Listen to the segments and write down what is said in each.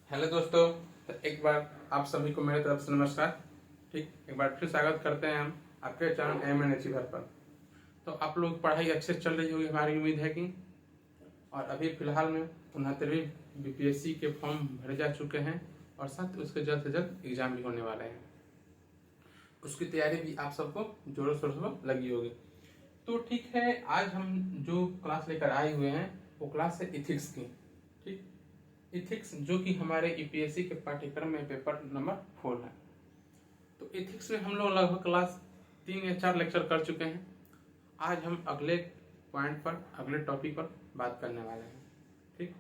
Hello दोस्तों, तो एक बार आप सभी को मेरे तरफ से नमस्कार। ठीक, एक बार फिर स्वागत करते हैं हम आपके चैनल एम एन अचीवर पर। तो आप लोग की पढ़ाई अच्छे से चल रही होगी, हमारी उम्मीद है कि। और अभी फिलहाल में 69वीं बीपीएससी के फॉर्म भरे जा चुके हैं और साथ ही उसके जल्द से जल्द एग्जाम भी होने वाले हैं। उसकी तैयारी भी आप सबको जोरों शोरों से लगी होगी। तो ठीक है, आज हम जो क्लास लेकर आए हुए हैं वो क्लास है इथिक्स की। ठीक, इथिक्स जो कि हमारे यूपीएससी के पाठ्यक्रम में पेपर नंबर 4 है। तो इथिक्स में हम लोग लगभग क्लास 3 या 4 लेक्चर कर चुके हैं। आज हम अगले पॉइंट पर, अगले टॉपिक पर बात करने वाले हैं। ठीक,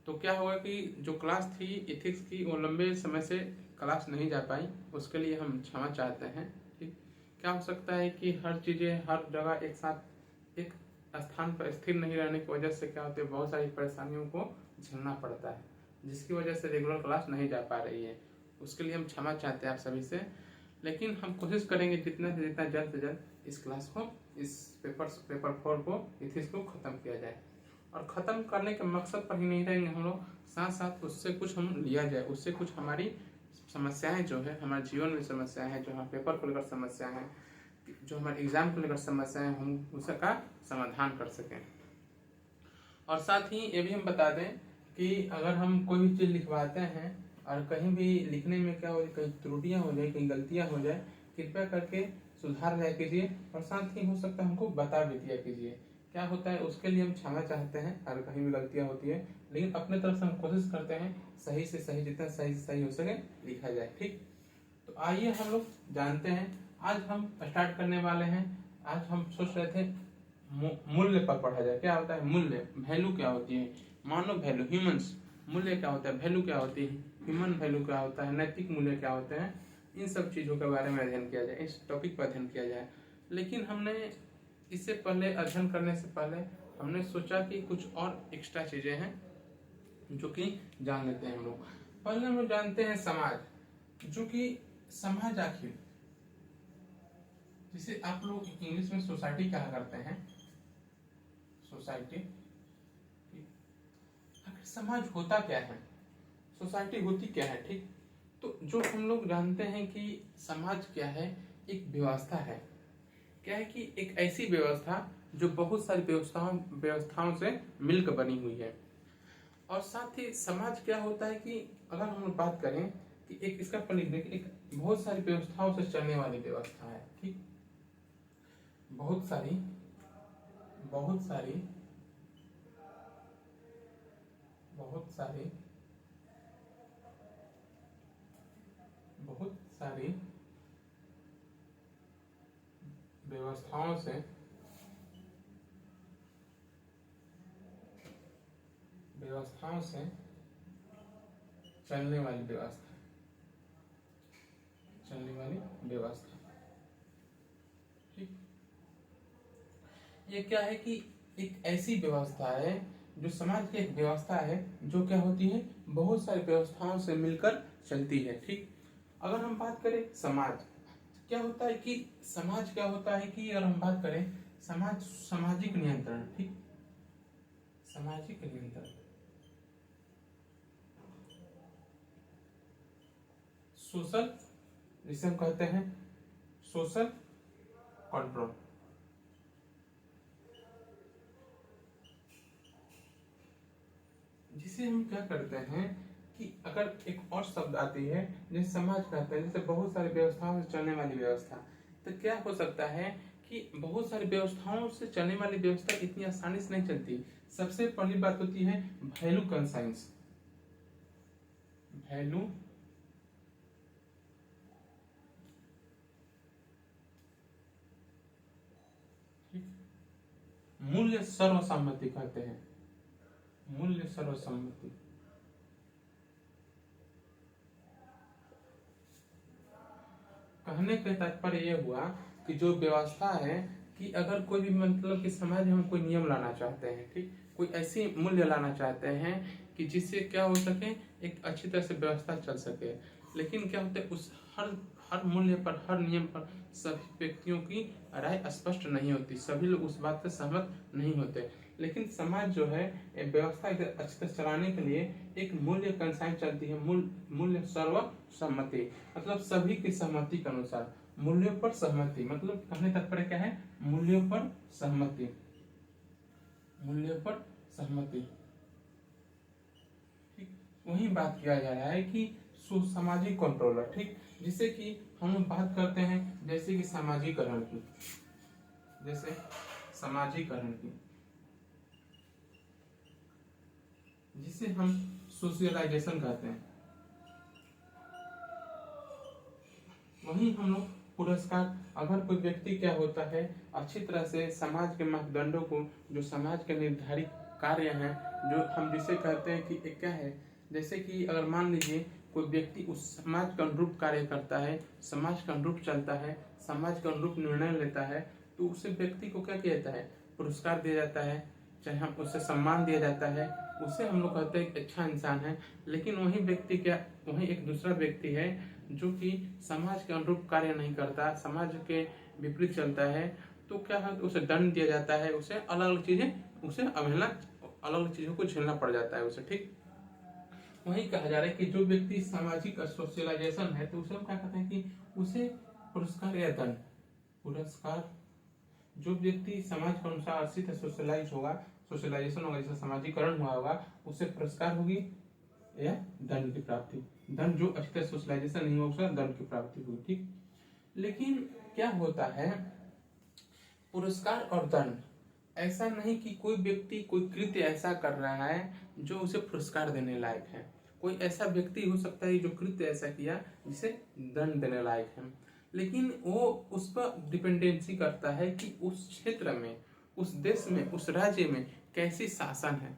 तो क्या हुआ कि जो क्लास थी इथिक्स की वो लंबे समय से क्लास नहीं जा पाई, उसके लिए हम क्षमा चाहते हैं। ठीक, क्या हो सकता है कि हर चीज़ें हर जगह एक साथ एक स्थान पर स्थिर नहीं रहने की वजह से क्या होती है, बहुत सारी परेशानियों को झेलना पड़ता है, जिसकी वजह से रेगुलर क्लास नहीं जा पा रही है। उसके लिए हम क्षमा चाहते हैं आप सभी से। लेकिन हम कोशिश करेंगे जितना जल्द से जल्द इस क्लास को, इस पेपर 4 को, इथिक्स को ख़त्म किया जाए। और ख़त्म करने के मकसद पर ही नहीं रहेंगे हम लोग, साथ साथ उससे कुछ हम लिया जाए, उससे कुछ हमारी समस्याएं जो है, हमारे जीवन में समस्याएं हैं, जो हमारे पेपर को लेकर समस्याएं हैं, जो हमारे एग्जाम को लेकर समस्याएं, हम उसका समाधान कर सकें। और साथ ही ये भी हम बता दें कि अगर हम कोई भी चीज़ लिखवाते हैं और कहीं भी लिखने में क्या हो जाए, कहीं त्रुटियां हो जाए, कहीं गलतियां हो जाए, कृपया करके सुधार दिया कीजिए और साथ ही हो सकता है हमको बता भी दिया कीजिए। क्या होता है उसके लिए हम क्षमा चाहते हैं अगर कहीं भी गलतियां होती है, लेकिन अपने तरफ से हम कोशिश करते हैं सही से सही, जितना सही से सही हो सके लिखा जाए। ठीक, तो आइए हम लोग जानते हैं। आज हम स्टार्ट करने वाले हैं। आज हम सोच रहे थे मूल्य पर पढ़ा जाए। क्या होता है मूल्य, वैल्यू क्या होती है, मानव वैल्यू, ह्यूमंस। मूल्य क्या होता है, वैल्यू क्या होती है, ह्यूमन वैल्यू क्या होता है, नैतिक मूल्य क्या होते हैं, इन सब चीज़ों के बारे में अध्ययन किया जाए, इस टॉपिक पर अध्ययन किया जाए। लेकिन हमने इससे पहले, अध्ययन करने से पहले हमने सोचा कि कुछ और एक्स्ट्रा चीज़ें हैं जो कि जान लेते हैं हम लोग। पहले हम लोग जानते हैं समाज, जो कि समाज आखिर, जिसे आप लोग इंग्लिश में सोसाइटी कहा करते हैं, सोसाइटी। आखिर समाज होता क्या है, सोसाइटी होती क्या है। ठीक, तो जो हम लोग जानते हैं कि समाज क्या है, एक व्यवस्था है। क्या है कि एक ऐसी व्यवस्था जो बहुत सारी व्यवस्थाओं से मिलकर बनी हुई है। और साथ ही समाज क्या होता है कि अगर हम लोग बात करें कि एक इसका लिख दें कि एक बहुत सारी व्यवस्थाओं से चलने वाली व्यवस्था है। ठीक, बहुत सारी बहुत सारी बहुत सारी बहुत सारी व्यवस्थाओं से चलने वाली व्यवस्था, ठीक। ये क्या है कि एक ऐसी व्यवस्था है जो समाज की एक व्यवस्था है, जो क्या होती है, बहुत सारी व्यवस्थाओं से मिलकर चलती है। ठीक, अगर हम बात करें समाज क्या होता है कि समाज क्या होता है कि अगर हम बात करें समाज, सामाजिक नियंत्रण। ठीक, सामाजिक नियंत्रण, सोशल, जिसे हम कहते हैं सोशल कंट्रोल। जिसे हम क्या करते हैं कि अगर एक और शब्द आती है जिसे समाज कहते हैं, जैसे बहुत सारी व्यवस्थाओं से चलने वाली व्यवस्था, तो क्या हो सकता है कि बहुत सारी व्यवस्थाओं से चलने वाली व्यवस्था इतनी आसानी से नहीं चलती। सबसे पहली बात होती है वैल्यू कंसाइंस, वैल्यू मूल्य सर्वसम्मति कहते हैं, मूल्य सर्वसम्मति। कहने का तात्पर्य यह हुआ कि जो व्यवस्था है कि अगर कोई भी, मतलब कि समाज में हम कोई नियम लाना चाहते हैं, ठीक, कोई ऐसी मूल्य लाना चाहते हैं कि जिससे क्या हो सके, एक अच्छी तरह से व्यवस्था चल सके। लेकिन क्या होता है उस हर हर मूल्य पर, हर नियम पर सभी व्यक्तियों की राय स्पष्ट नहीं होती, सभी लोग उस बात से सहमत नहीं होते। लेकिन समाज जो है व्यवस्था अच्छी तरह चलाने के लिए एक मूल्य कंसाइड चलती है, मूल्य सर्वसम्मति, मतलब सभी की सहमति के अनुसार मूल्यों पर सहमति, मतलब कहने तात्पर्य क्या है, मूल्यों पर सहमति, मूल्यों पर सहमति। ठीक, वही बात किया जा रहा है कि सामाजिक कंट्रोलर, ठीक, जिसे कि हम लोग बात करते हैं जैसे कि सामाजिकरण की, जैसे सामाजिकरण की, जिसे हम सोशलाइजेशन कहते हैं। वही हम लोग पुरस्कार, अगर कोई व्यक्ति क्या होता है अच्छी तरह से समाज के मापदंडों को, जो समाज के निर्धारित कार्य हैं, जो हम जिसे कहते हैं कि एक क्या है, जैसे कि अगर मान लीजिए कोई व्यक्ति उस समाज के अनुरूप कार्य करता है, समाज के अनुरूप चलता है, समाज के अनुरूप निर्णय लेता है, तो उस व्यक्ति को क्या किया जाता है, पुरस्कार दिया जाता है, चाहे हम उसे सम्मान दिया जाता है, उसे हम लोग कहते हैं अच्छा इंसान है। लेकिन वही व्यक्ति क्या, वही एक दूसरा व्यक्ति है जो कि समाज के अनुरूप कार्य नहीं करता, समाज के विपरीत चलता है, तो क्या है, उसे दंड दिया जाता है, उसे अलग अलग चीजें, उसे अवहेलना, अलग अलग चीजों को झेलना पड़ जाता है उसे। ठीक, वही कहा जा रहा है कि जो व्यक्ति सामाजिक सोशलाइजेशन है, तो उसे हम क्या कहते हैं कि उसे पुरस्कार या दंड, पुरस्कार, जो व्यक्ति समाज के अनुसार अच्छी तरह सोशलाइज होगा, सोशलाइजेशन होगा, जैसे सामाजिकरण हुआ होगा, उसे पुरस्कार होगी या दंड की प्राप्ति, दंड जो अच्छी तरह सोशलाइजेशन नहीं होगा उसका दंड की प्राप्ति होगी। ठीक, लेकिन क्या होता है, पुरस्कार और दंड, ऐसा नहीं कि कोई व्यक्ति कोई कृत्य ऐसा कर रहा है जो उसे पुरस्कार देने लायक है, कोई ऐसा व्यक्ति हो सकता है जो कृत्य ऐसा किया जिसे दंड देने लायक है, लेकिन वो उस पर डिपेंडेंसी करता है कि उस क्षेत्र में, उस देश में, उस राज्य में कैसी शासन है।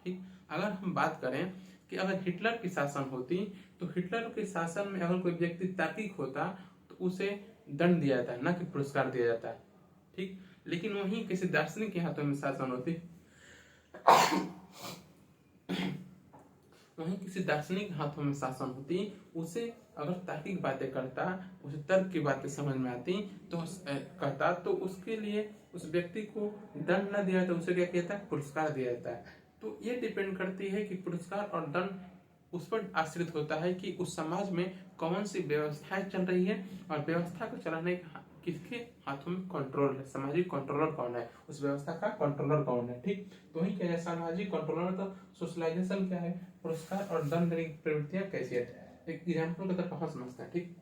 ठीक, अगर हम बात करें कि अगर हिटलर की शासन होती, तो हिटलर के शासन में अगर कोई व्यक्ति तार्किक होता तो उसे दंड दिया जाता है, ना कि पुरस्कार दिया जाता है। ठीक, लेकिन वहीं किसी दार्शनिक के हाथों में शासन होती, वहीं किसी दार्शनिक हाथों में शासन होती, उसे अगर तार्किक बातें करता, उसे तर्क की बातें समझ में आती तो कहता, तो उसके लिए उस व्यक्ति को दंड न दिया जाता, उसे क्या किया जाता है, पुरस्कार दिया जाता है। तो ये डिपेंड करती है कि पुरस्कार और दंड उस पर आश्रित होता है कि उस समाज में कौन सी व्यवस्थाएं चल रही है और व्यवस्था को चलाने किसके हाथों में कंट्रोल है, सामाजिक कंट्रोलर कौन है, उस व्यवस्था का कंट्रोलर कौन है। ठीक, तो वही क्या है, सामाजिक कंट्रोलर, तो सोशलाइजेशन क्या है, पुरस्कार और दंड की प्रवृत्तियां कैसी है। एक एग्जाम्पल की तरफ हम समझते हैं। ठीक,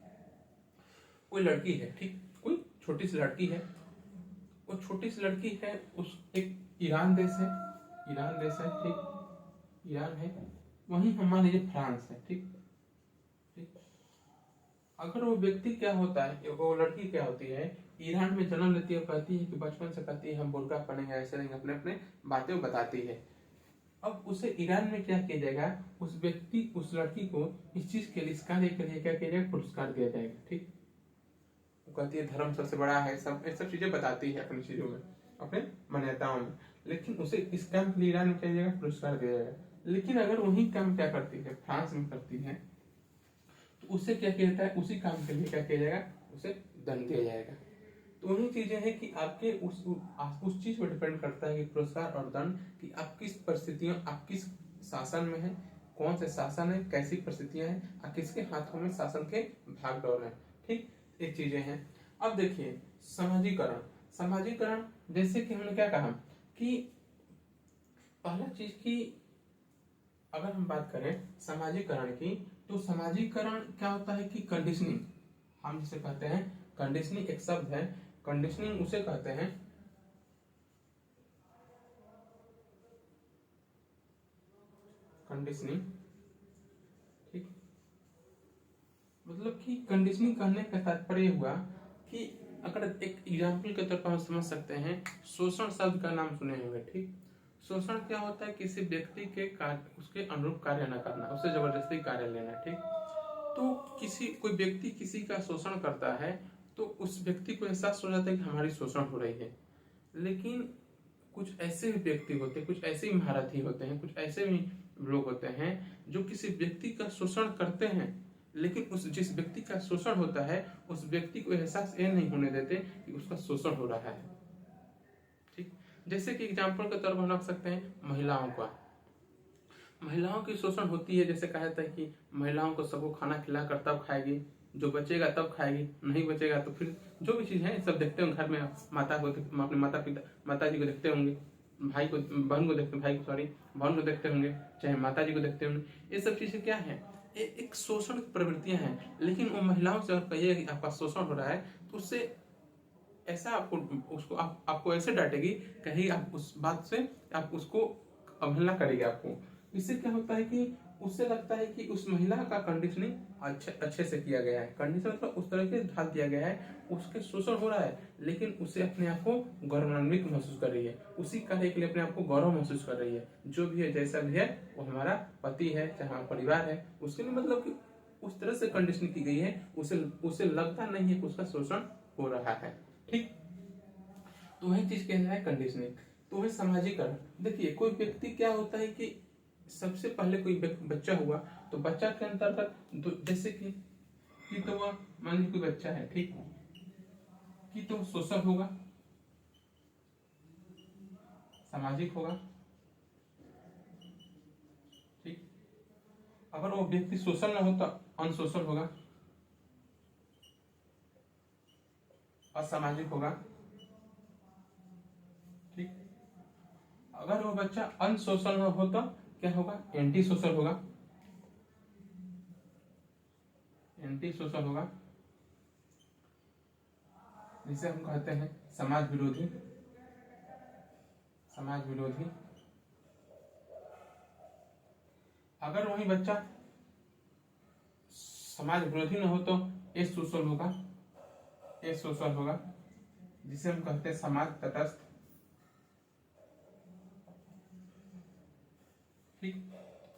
कोई लड़की है, ठीक, कोई छोटी सी लड़की है, वो छोटी सी लड़की है, उस एक ईरान देश है, ईरान देश है, ठीक, ईरान है, वहीं हम मान लीजिए फ्रांस है। ठीक, ठीक, अगर वो व्यक्ति क्या होता है, वो लड़की क्या होती है, ईरान में जन्म लेती है, कहती है कि बचपन से कहती है हम बुर्का पहनेंगे, ऐसे रहेंगे, अपने अपने बातें बताती है। अब उसे ईरान में क्या किया जाएगा, उस व्यक्ति, उस लड़की को इस चीज के लिए, इस कार्य के लिए क्या किया जाएगा, पुरस्कार दिया जाएगा। ठीक, वो कहती है धर्म सबसे बड़ा है, सब चीजें बताती है अपनी चीजों में, अपने मान्यताओं में, लेकिन उसे इस काम के लिए ईरान में क्या जाएगा, पुरस्कार दिया जाएगा। लेकिन अगर वही काम क्या करती है, फ्रांस में करती है, तो उससे क्या किया जाता है, उसी काम के लिए क्या किया जाएगा, उसे दंड दिया जाएगा। तो वही चीजें हैं कि आपके उस चीज पर डिपेंड करता है कि पुरस्कार और दंड, कि आप किस परिस्थितियों, आप किस शासन में है, कौन से शासन है, कैसी परिस्थितियां हैं, और किसके हाथों में शासन के भागदौड़ है। ठीक, ये चीजें हैं। अब देखिए सामाजिकरण, सामाजिकरण जैसे कि हमने क्या कहा कि पहला चीज की, अगर हम बात करें सामाजिकरण की, तो सामाजिकरण क्या होता है कि कंडीशनिंग, हम जिसे कहते हैं कंडीशनिंग, एक शब्द है, कंडीशनिंग उसे कहते हैं, कंडीशनिंग। ठीक, मतलब कि कंडीशनिंग करने का तात्पर्य हुआ कि अगर एक एग्जाम्पल के तौर पर हम समझ सकते हैं, शोषण शब्द का नाम सुने होंगे। ठीक, शोषण क्या होता है, किसी व्यक्ति के कार्य, उसके अनुरूप कार्य न करना, उससे जबरदस्ती कार्य लेना। ठीक, तो किसी, कोई व्यक्ति किसी का शोषण करता है, तो उस व्यक्ति को एहसास हो जाता है कि हमारी शोषण हो रही है। लेकिन कुछ ऐसे भी व्यक्ति होते हैं, कुछ ऐसे महारथी होते हैं, कुछ ऐसे भी लोग होते हैं जो किसी व्यक्ति का शोषण करते हैं, लेकिन उस जिस व्यक्ति का शोषण होता है, उस व्यक्ति को एहसास ये नहीं होने देते कि उसका शोषण हो रहा है। ठीक, जैसे कि एग्जाम्पल के तौर पर हम रख सकते हैं महिलाओं का। महिलाओं की शोषण होती है, जैसे कहा जाता है कि महिलाओं को सबको खाना खिलाकर तब खाएगी, जो बचेगा तब खाएगी, नहीं बचेगा तो फिर जो भी चीज़ है सब देखते होंगे घर में। माता को, अपने माता जी को देखते होंगे, भाई को, बहन को देखते, भाई को सॉरी बहन को देखते होंगे, चाहे माता जी को देखते होंगे। ये सब चीज़ें क्या है, ये एक शोषण की प्रवृत्तियां हैं। लेकिन वो महिलाओं से अगर कहिए कि आपका शोषण हो रहा है तो उससे ऐसा आपको उसको आपको ऐसे डांटेगी, कहीं आप उस बात से आप उसको अवहेलना करेगी आपको। इससे क्या होता है कि उससे लगता है कि उस महिला का कंडीशनिंग अच्छे से किया गया है। कंडीशन मतलब उस तरह के ढाल दिया गया है, उसके शोषण हो रहा है लेकिन उसे अपने आप को गौरवान्वित महसूस कर रही है, उसी कार्य के लिए अपने आप को गौरव महसूस कर रही है। जो भी है जैसा भी है वो हमारा पति है, चाहे हमारा परिवार है, उसके लिए मतलब कि उस तरह से कंडीशनिंग की गई है, उसे लगता नहीं है कि उसका शोषण हो रहा है। ठीक, तो वही चीज कहना है कंडीशनिंग। तो वही सामाजिकरण। देखिए कोई व्यक्ति क्या होता है कि सबसे पहले कोई बच्चा हुआ तो बच्चा के अंतर्गत जैसे कि तो वह मान लीजिए कोई बच्चा है, ठीक, कि तो सोशल होगा, सामाजिक होगा, ठीक। अगर वो व्यक्ति सोशल ना हो तो अनसोशल होगा, असामाजिक होगा, ठीक। अगर वो बच्चा अनसोशल ना हो तो क्या होगा, एंटी सोशल होगा, एंटी सोशल होगा, जिसे हम कहते हैं समाज विरोधी, समाज विरोधी। अगर वही बच्चा समाज विरोधी न हो तो ए सोशल होगा, ए सोशल होगा, जिसे हम कहते हैं समाज तटस्थ, ठीक।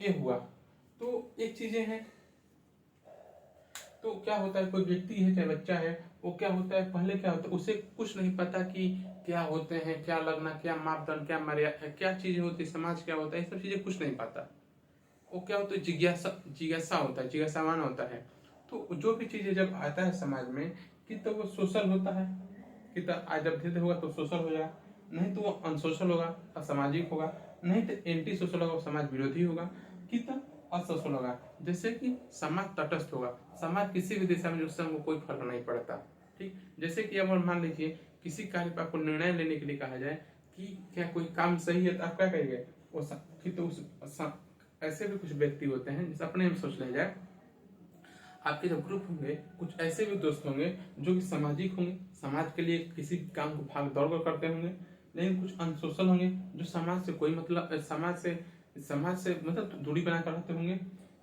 ये हुआ। तो एक चीजें हैं, तो क्या होता है कोई व्यक्ति है चाहे बच्चा है, वो क्या होता है पहले क्या होता है उसे कुछ नहीं पता कि क्या होते हैं, क्या लगना, क्या मापदंड, क्या मर्यादा, क्या चीजें होती है, समाज क्या होता है, ये सब चीजें कुछ नहीं पता। वो क्या होता है, जिज्ञासा होता है, जिज्ञासावान होता है। तो जो भी चीजें जब आता है समाज में कि तो वो सोशल होता है, कि तो आज जब धीरे होगा तो सोशल हो जाएगा, नहीं तो वो अनसोशल होगा, असामाजिक होगा, नहीं तो एंटी सोशल होगा, समाज विरोधी होगा, कि तो असोशल होगा। जैसे कि समाज तटस्थ होगा, समाज किसी भी दिशा में उससे हमको कोई फर्क नहीं पड़ता, ठीक। जैसे कि अब मान लीजिए किसी कार्य पर आपको निर्णय लेने के लिए कहा जाए कि क्या कोई काम सही है तो आप क्या करिए, वो कि तो उस ऐसे भी कुछ व्यक्ति होते हैं जिसे अपने में सोच ले जाए, आपके जब ग्रुप होंगे कुछ ऐसे भी दोस्त होंगे जो कि सामाजिक होंगे, समाज के लिए किसी काम को भाग दौड़ कर करते होंगे, लेकिन कुछ अनसोशल होंगे जो समाज से कोई मतलब समाज से मतलब दूरी बनाकर रहते होंगे,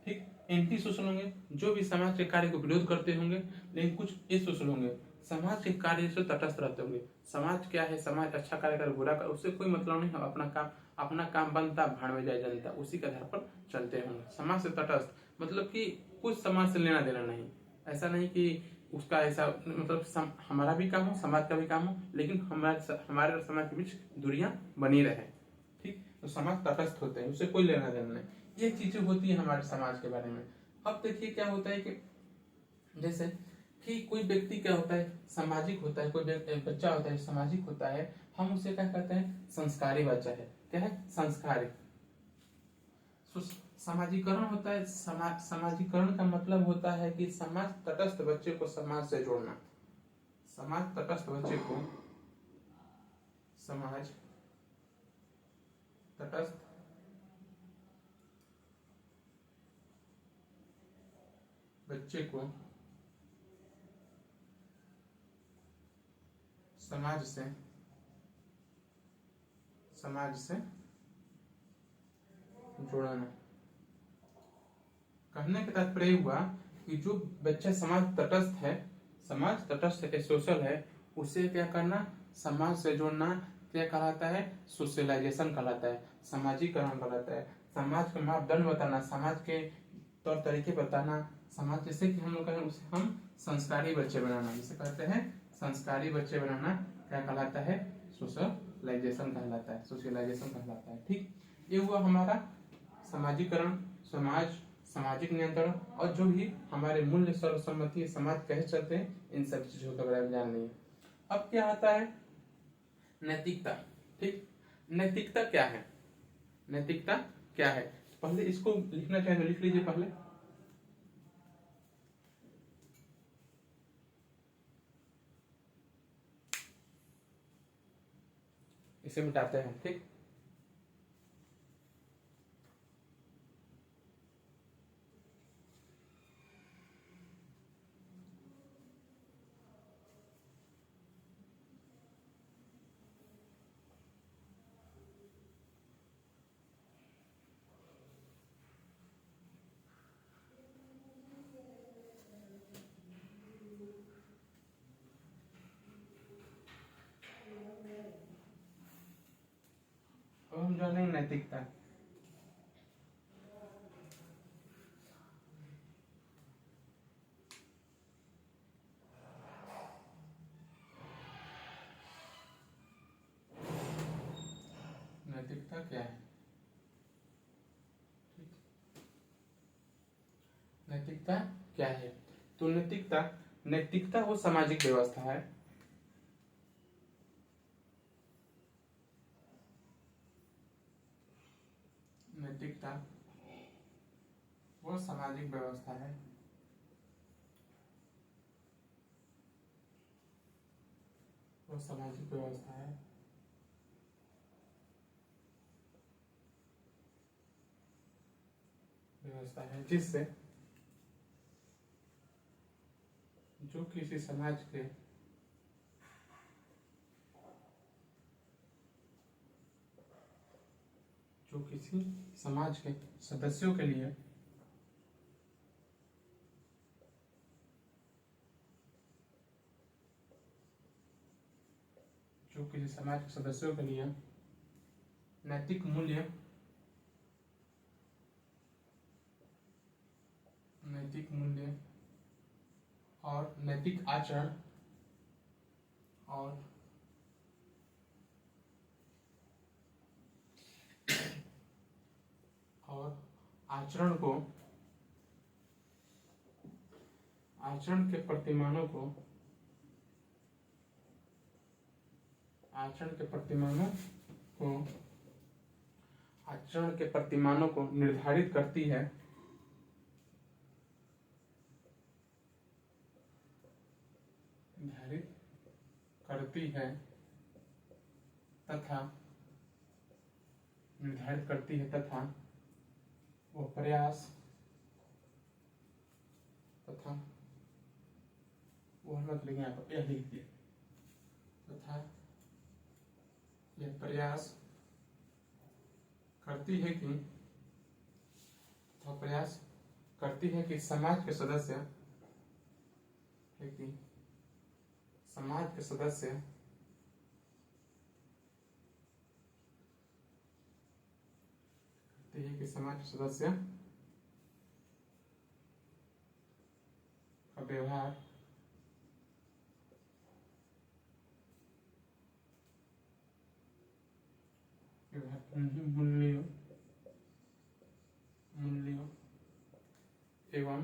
ठीक। एंटी सोशल होंगे जो भी समाज के कार्य को विरोध करते होंगे, लेकिन कुछ ए सोशल होंगे समाज के कार्य से तटस्थ रहते होंगे। समाज क्या है, समाज अच्छा कार्य कर बुरा कर उससे कोई मतलब नहीं है, अपना काम बनता भाड़ में जाए जनता, उसी के आधार पर चलते होंगे। समाज से तटस्थ मतलब कि कुछ समाज से लेना देना नहीं, ऐसा नहीं कि उसका ऐसा मतलब हमारा भी काम हो, समाज का भी काम हो, लेकिन हमारे और समाज के बीच दूरियां बनी रहे, ठीक। तो समाज तटस्थ होते हैं, उससे कोई लेना देना नहीं। ये चीजें होती है हमारे समाज के बारे में। अब देखिए क्या होता है कि जैसे कि कोई व्यक्ति क्या होता है सामाजिक होता है, कोई बच्चा होता है सामाजिक होता है, हम उसे क्या कहते हैं संस्कारी बच्चा है। क्या है, संस्कारी। सामाजिकरण होता है, सामाजिकरण का मतलब होता है कि समाज तटस्थ बच्चे को समाज से जोड़ना, समाज तटस्थ बच्चे को समाज तटस्थ बच्चे को समाज से जोड़ना। कहने का तात्पर्य हुआ कि जो बच्चा समाज तटस्थ है, सोशल है, उसे क्या करना, समाज से जोड़ना। क्या कहलाता है, सोशलाइजेशन कहलाता है, सामाजिकरण कहलाता है। समाज के मापदंड बताना, समाज के तौर तरीके बताना, समाज जैसे कि हम लोग कहें उसे हम संस्कारी बच्चे बनाना, जिसे कहते हैं संस्कारी बच्चे बनाना, क्या कहलाता है, सोशलाइजेशन कहलाता है, सोशलाइजेशन कहलाता है, ठीक। ये हुआ हमारा सामाजिकरण, सामाजिक नियंत्रण, और जो भी हमारे मूल्य सर्वसम्मति समाज कैसे चलते हैं, इन सब चीजों के बारे में जान लेंगे। अब क्या आता है, नैतिकता, ठीक। नैतिकता क्या है? नैतिकता क्या है? पहले इसको लिखना चाहे तो लिख लीजिए पहले। इसे मिटाते हैं, ठीक। अब हम जानेंगे नैतिकता। नैतिकता क्या है? नैतिकता क्या है? तो नैतिकता वो सामाजिक व्यवस्था है। नैतिकता वो सामाजिक व्यवस्था है। वो सामाजिक व्यवस्था है जिससे जो किसी समाज के सदस्यों के लिए नैतिक मूल्य और नैतिक आचरण और आचरण के प्रतिमानों को निर्धारित करती है तथा वो प्रयास तथा वो मत लिखिए, आप यह लिख दिए, तथा यह प्रयास करती है कि समाज के सदस्य का व्यवहार मूल्यों एवं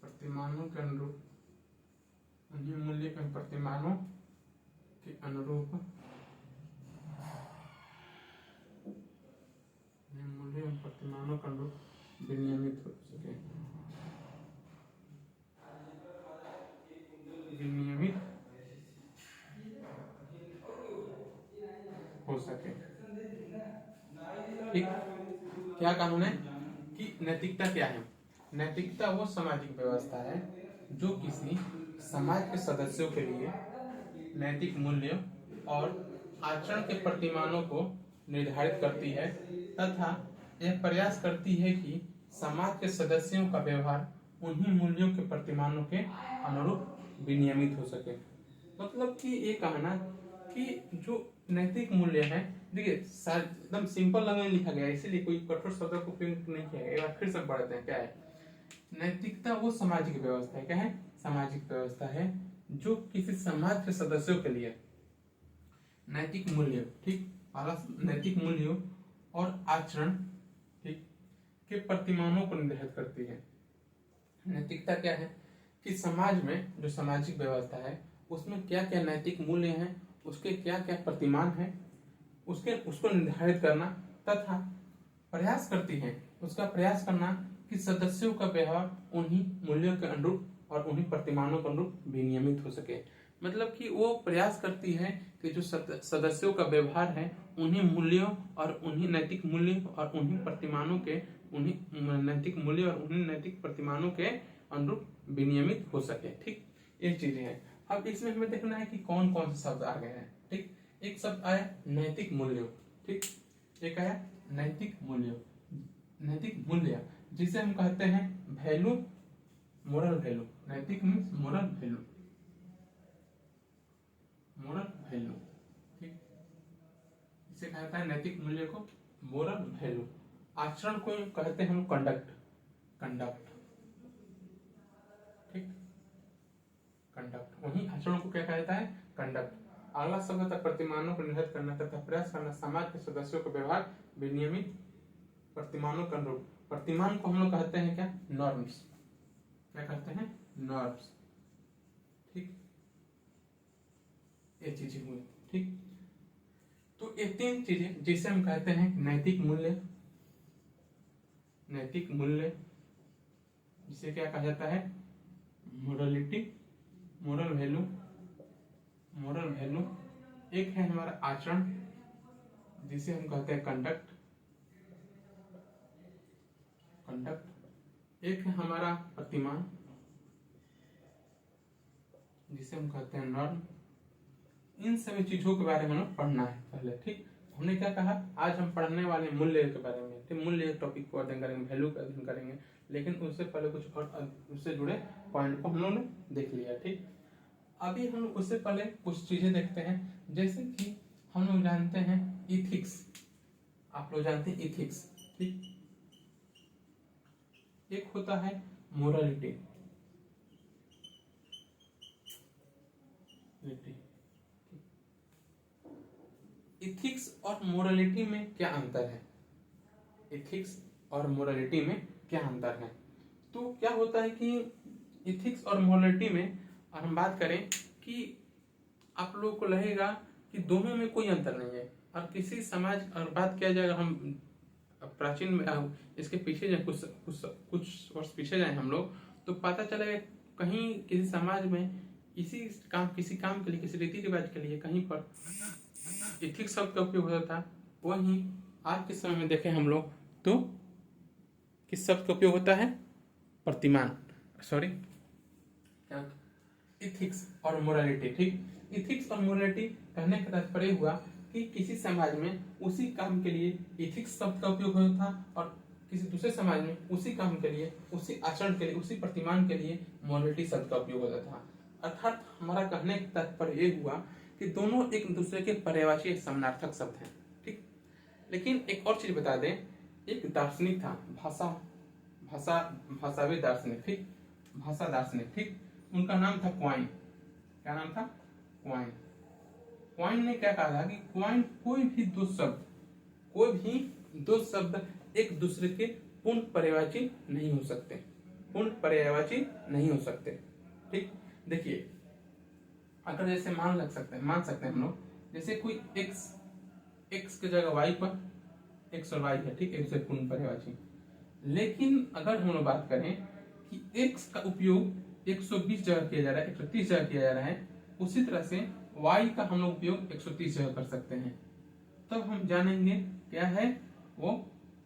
प्रतिमानों के अनुरूप, उन्हीं मूल्य एवं प्रतिमानों के अनुरूप विनियमित हो सके। ठीक, क्या कानून है कि नैतिकता क्या है? नैतिकता वो सामाजिक व्यवस्था है जो किसी समाज के सदस्यों के लिए नैतिक मूल्यों और आचरण के प्रतिमानों को निर्धारित करती है तथा यह प्रयास करती है कि समाज के सदस्यों का व्यवहार उन्हीं मूल्यों के प्रतिमानों के अनुरूप विनियमित हो सके। मतलब कि ये कहना कि जो नैतिक मूल्य है, देखिए एकदम सिंपल लैंग्वेज लिखा गया है, इसीलिए कोई कठोर शब्द को उपयोग नहीं किया गया। एक बार फिर से पढ़ते हैं क्या है। नैतिकता वो सामाजिक व्यवस्था है, क्या है? सामाजिक व्यवस्था है जो किसी समाज के सदस्यों के लिए नैतिक मूल्य, ठीक, नैतिक मूल्यों और आचरण, ठीक, के प्रतिमानों को निर्धारित करती है। नैतिकता क्या है कि समाज में जो सामाजिक व्यवस्था है उसमें क्या क्या नैतिक मूल्य हैं, उसके क्या क्या प्रतिमान हैं, उसको निर्धारित करना तथा प्रयास करती है उसका प्रयास करना कि सदस्यों का व्यवहार उन्हीं मूल्यों के अनुरूप और उन्हीं प्रतिमानों के अनुरूप विनियमित हो सके। मतलब कि वो प्रयास करती है कि जो सदस्यों का व्यवहार है उन्हीं मूल्यों और उन्हीं नैतिक मूल्यों और उन्हीं प्रतिमानों के उन्हीं नैतिक मूल्यों और उन्हीं नैतिक प्रतिमानों के अनुरूप विनियमित हो सके। ठीक, ये चीजें हैं। अब इसमें हमें देखना है कि कौन कौन से शब्द आ गए हैं। ठीक, एक शब्द आया नैतिक मूल्यों। ठीक, एक आया नैतिक मूल्यों, नैतिक मूल्य जिसे हम कहते हैं वैल्यू, मोरल वैल्यू। नैतिक means moral value, moral value. ठीक, इसे कहता है नैतिक मूल्य को मोरल वैल्यू। आचरण को कहते हैं हम कंडक्ट, कंडक्ट। ठीक, कंडक्ट, वही आचरण को क्या कहता है, कंडक्ट। अगला शब्द था प्रतिमानों को निर्धारित करना तथा प्रयास करना समाज के सदस्यों का व्यवहार विनियमित प्रतिमानों के अनुरूप। प्रतिमान को हम लोग कहते हैं क्या, नॉर्म्स। क्या कहते हैं, नॉर्म्स। ठीक, ये चीजें हुई। ठीक, तो ये तीन चीजें जिसे हम कहते हैं नैतिक मूल्य, नैतिक मूल्य जिसे क्या कहा जाता है, morality, moral value, moral value. एक है हमारा आचरण जिसे हम कहते हैं कंडक्ट, कंडक्ट। एक है हमारा प्रतिमान जिसे हम कहते हैं नॉर्म। इन सभी चीजों के बारे में हमें पढ़ना है पहले। ठीक, हमने क्या कहा, आज हम पढ़ने वाले मूल्य के बारे में। ठीक, मूल्य टॉपिक को अध्ययन करेंगे, वैल्यू का अध्ययन करेंगे, लेकिन उससे पहले कुछ और उससे जुड़े पॉइंट को हम लोगों ने देख लिया। ठीक, अभी हम उससे पहले कुछ चीजें देखते हैं, जैसे कि हम लोग जानते हैं इथिक्स। आप लोग जानते हैं इथिक्स। ठीक, एक होता है मोरालिटी, इथिक्स और मोरालिटी में क्या अंतर है, इथिक्स और मोरालिटी में क्या अंतर है। तो क्या होता है कि इथिक्स और मोरालिटी में हम बात करें कि आप लोगों को लगेगा कि दोनों में कोई अंतर नहीं है। और किसी समाज, और बात किया जाएगा हम प्राचीन में, इसके पीछे जाए कुछ कुछ कुछ वर्ष पीछे जाए हम लोग, तो पता चलेगा कहीं किसी समाज में किसी काम के लिए, किसी रीति रिवाज के लिए कहीं पर इथिक्स शब्द का उपयोग होता था। वहीं आज के समय में देखें हम लोग तो किस शब्द का उपयोग होता है, प्रतिमान, सॉरी क्या, इथिक्स और मोरालिटी। ठीक, इथिक्स और मोरालिटी कहने का तात्पर्य हुआ कि किसी समाज में उसी काम के लिए इथिक्स शब्द का उपयोग होता था और किसी दूसरे समाज में उसी काम के लिए, उसी आचरण के लिए, उसी प्रतिमान के लिए मोरालिटी शब्द का उपयोग होता था। अर्थात हमारा कहने का तात्पर्य ये हुआ कि दोनों एक दूसरे के पर्यायवाची समानार्थक शब्द हैं। ठीक, लेकिन एक और चीज बता दें, एक दार्शनिक था, भाषाविद दार्शनिक। ठीक, भाषा दार्शनिक। ठीक, उनका नाम था क्वाइन। क्या नाम था, क्वाइन। क्वाइन ने क्या कहा था कि क्वाइन कोई भी दो शब्द एक दूसरे के पूर्ण पर्यायवाची नहीं हो सकते, पूर्ण पर्यायवाची नहीं हो सकते। ठीक, देखिए अगर जैसे मान सकते हैं हम लोग, जैसे कोई एक्स की जगह वाई पर एक्स और वाई है। ठीक, एक से पूर्ण पर्यायवाची। लेकिन अगर हम लोग बात करें कि एक्स का उपयोग 120 जगह किया जा रहा है, 130 जगह किया जा रहा है, उसी तरह से y का हम लोग उपयोग 130 जगह कर सकते हैं, तब हम जानेंगे क्या है, वो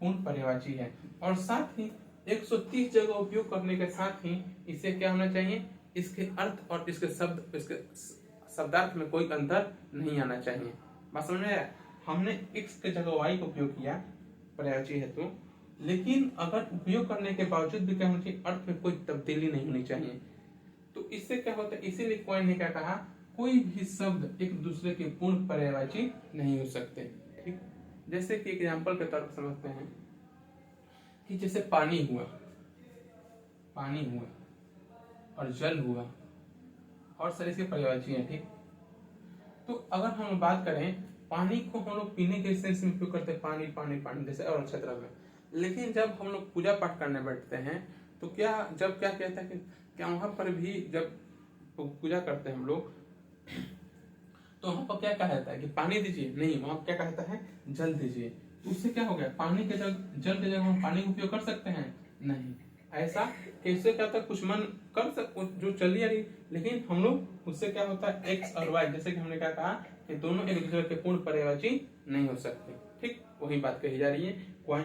पूर्ण पर्यायवाची है। और साथ ही 130 जगह उपयोग करने के साथ ही इसे क्या होना चाहिए, इसके अर्थ और इसके शब्दार्थ में कोई अंतर नहीं आना चाहिए। बात समझ में आया? हमने x के जगह y का उपयोग किया पर्यायवाची हेतु, लेकिन अगर उपयोग करने के बावजूद भी क्या होना चाहिए, अर्थ में कोई तब्दीली नहीं होनी चाहिए। तो इससे क्या होता है, इसीलिए क्वाइन ने क्या कहा, कोई भी शब्द एक दूसरे के पूर्ण पर्यायवाची नहीं हो सकते। ठीक, जैसे कि एग्जांपल के तौर पर समझते हैं कि जैसे पानी हुआ और जल हुआ और सारे इसके पर्यायवाची हैं। ठीक, तो अगर हम बात करें पानी को हम लोग पीने के सेंस में उपयोग करते हैं, पानी पानी पानी जैसे और क्षेत्र में, लेकिन जब हम लोग पूजा पाठ करने बैठते हैं तो क्या कहता है कि क्या वहां पर भी जब पूजा करते हैं हम लोग तो वहां पर क्या कहा जाता है कि पानी दीजिए, नहीं, वहां क्या कहता है जल दीजिए। तो उससे क्या हो गया, पानी के जगह जल के जगह हम पानी का उपयोग कर सकते हैं, नहीं। ऐसा कैसे क्या होता है, कुछ मन कर सकते जो चली आ रही, लेकिन हम लोग उससे क्या होता है एक्स और वाई, जैसे कि हमने क्या कहा कि दोनों एक दूसरे के पूर्ण पर्यायवाची नहीं हो सकते। ठीक, वही बात कही जा रही है। क्वाइन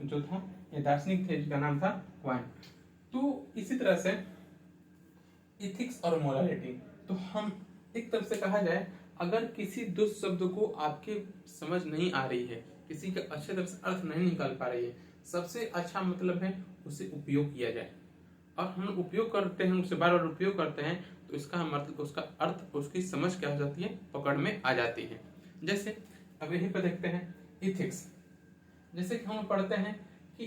जो था ये दार्शनिक थे जिसका नाम था क्वाइन। तो इसी तरह से इथिक्स और मोरालिटी, तो हम एक तरफ से कहा जाए, अगर किसी दुष्ट शब्द को आपके समझ नहीं आ रही है, किसी का अच्छे तरह से अर्थ नहीं निकाल पा रही है, सबसे अच्छा मतलब है उसे उपयोग किया जाए। और हम उपयोग करते हैं, उसे बार बार उपयोग करते हैं, तो इसका मतलब उसका अर्थ, उसकी समझ क्या हो जाती है, पकड़ में आ जाती है। जैसे अब यहीं पर देखते हैं इथिक्स। जैसे कि हम पढ़ते हैं कि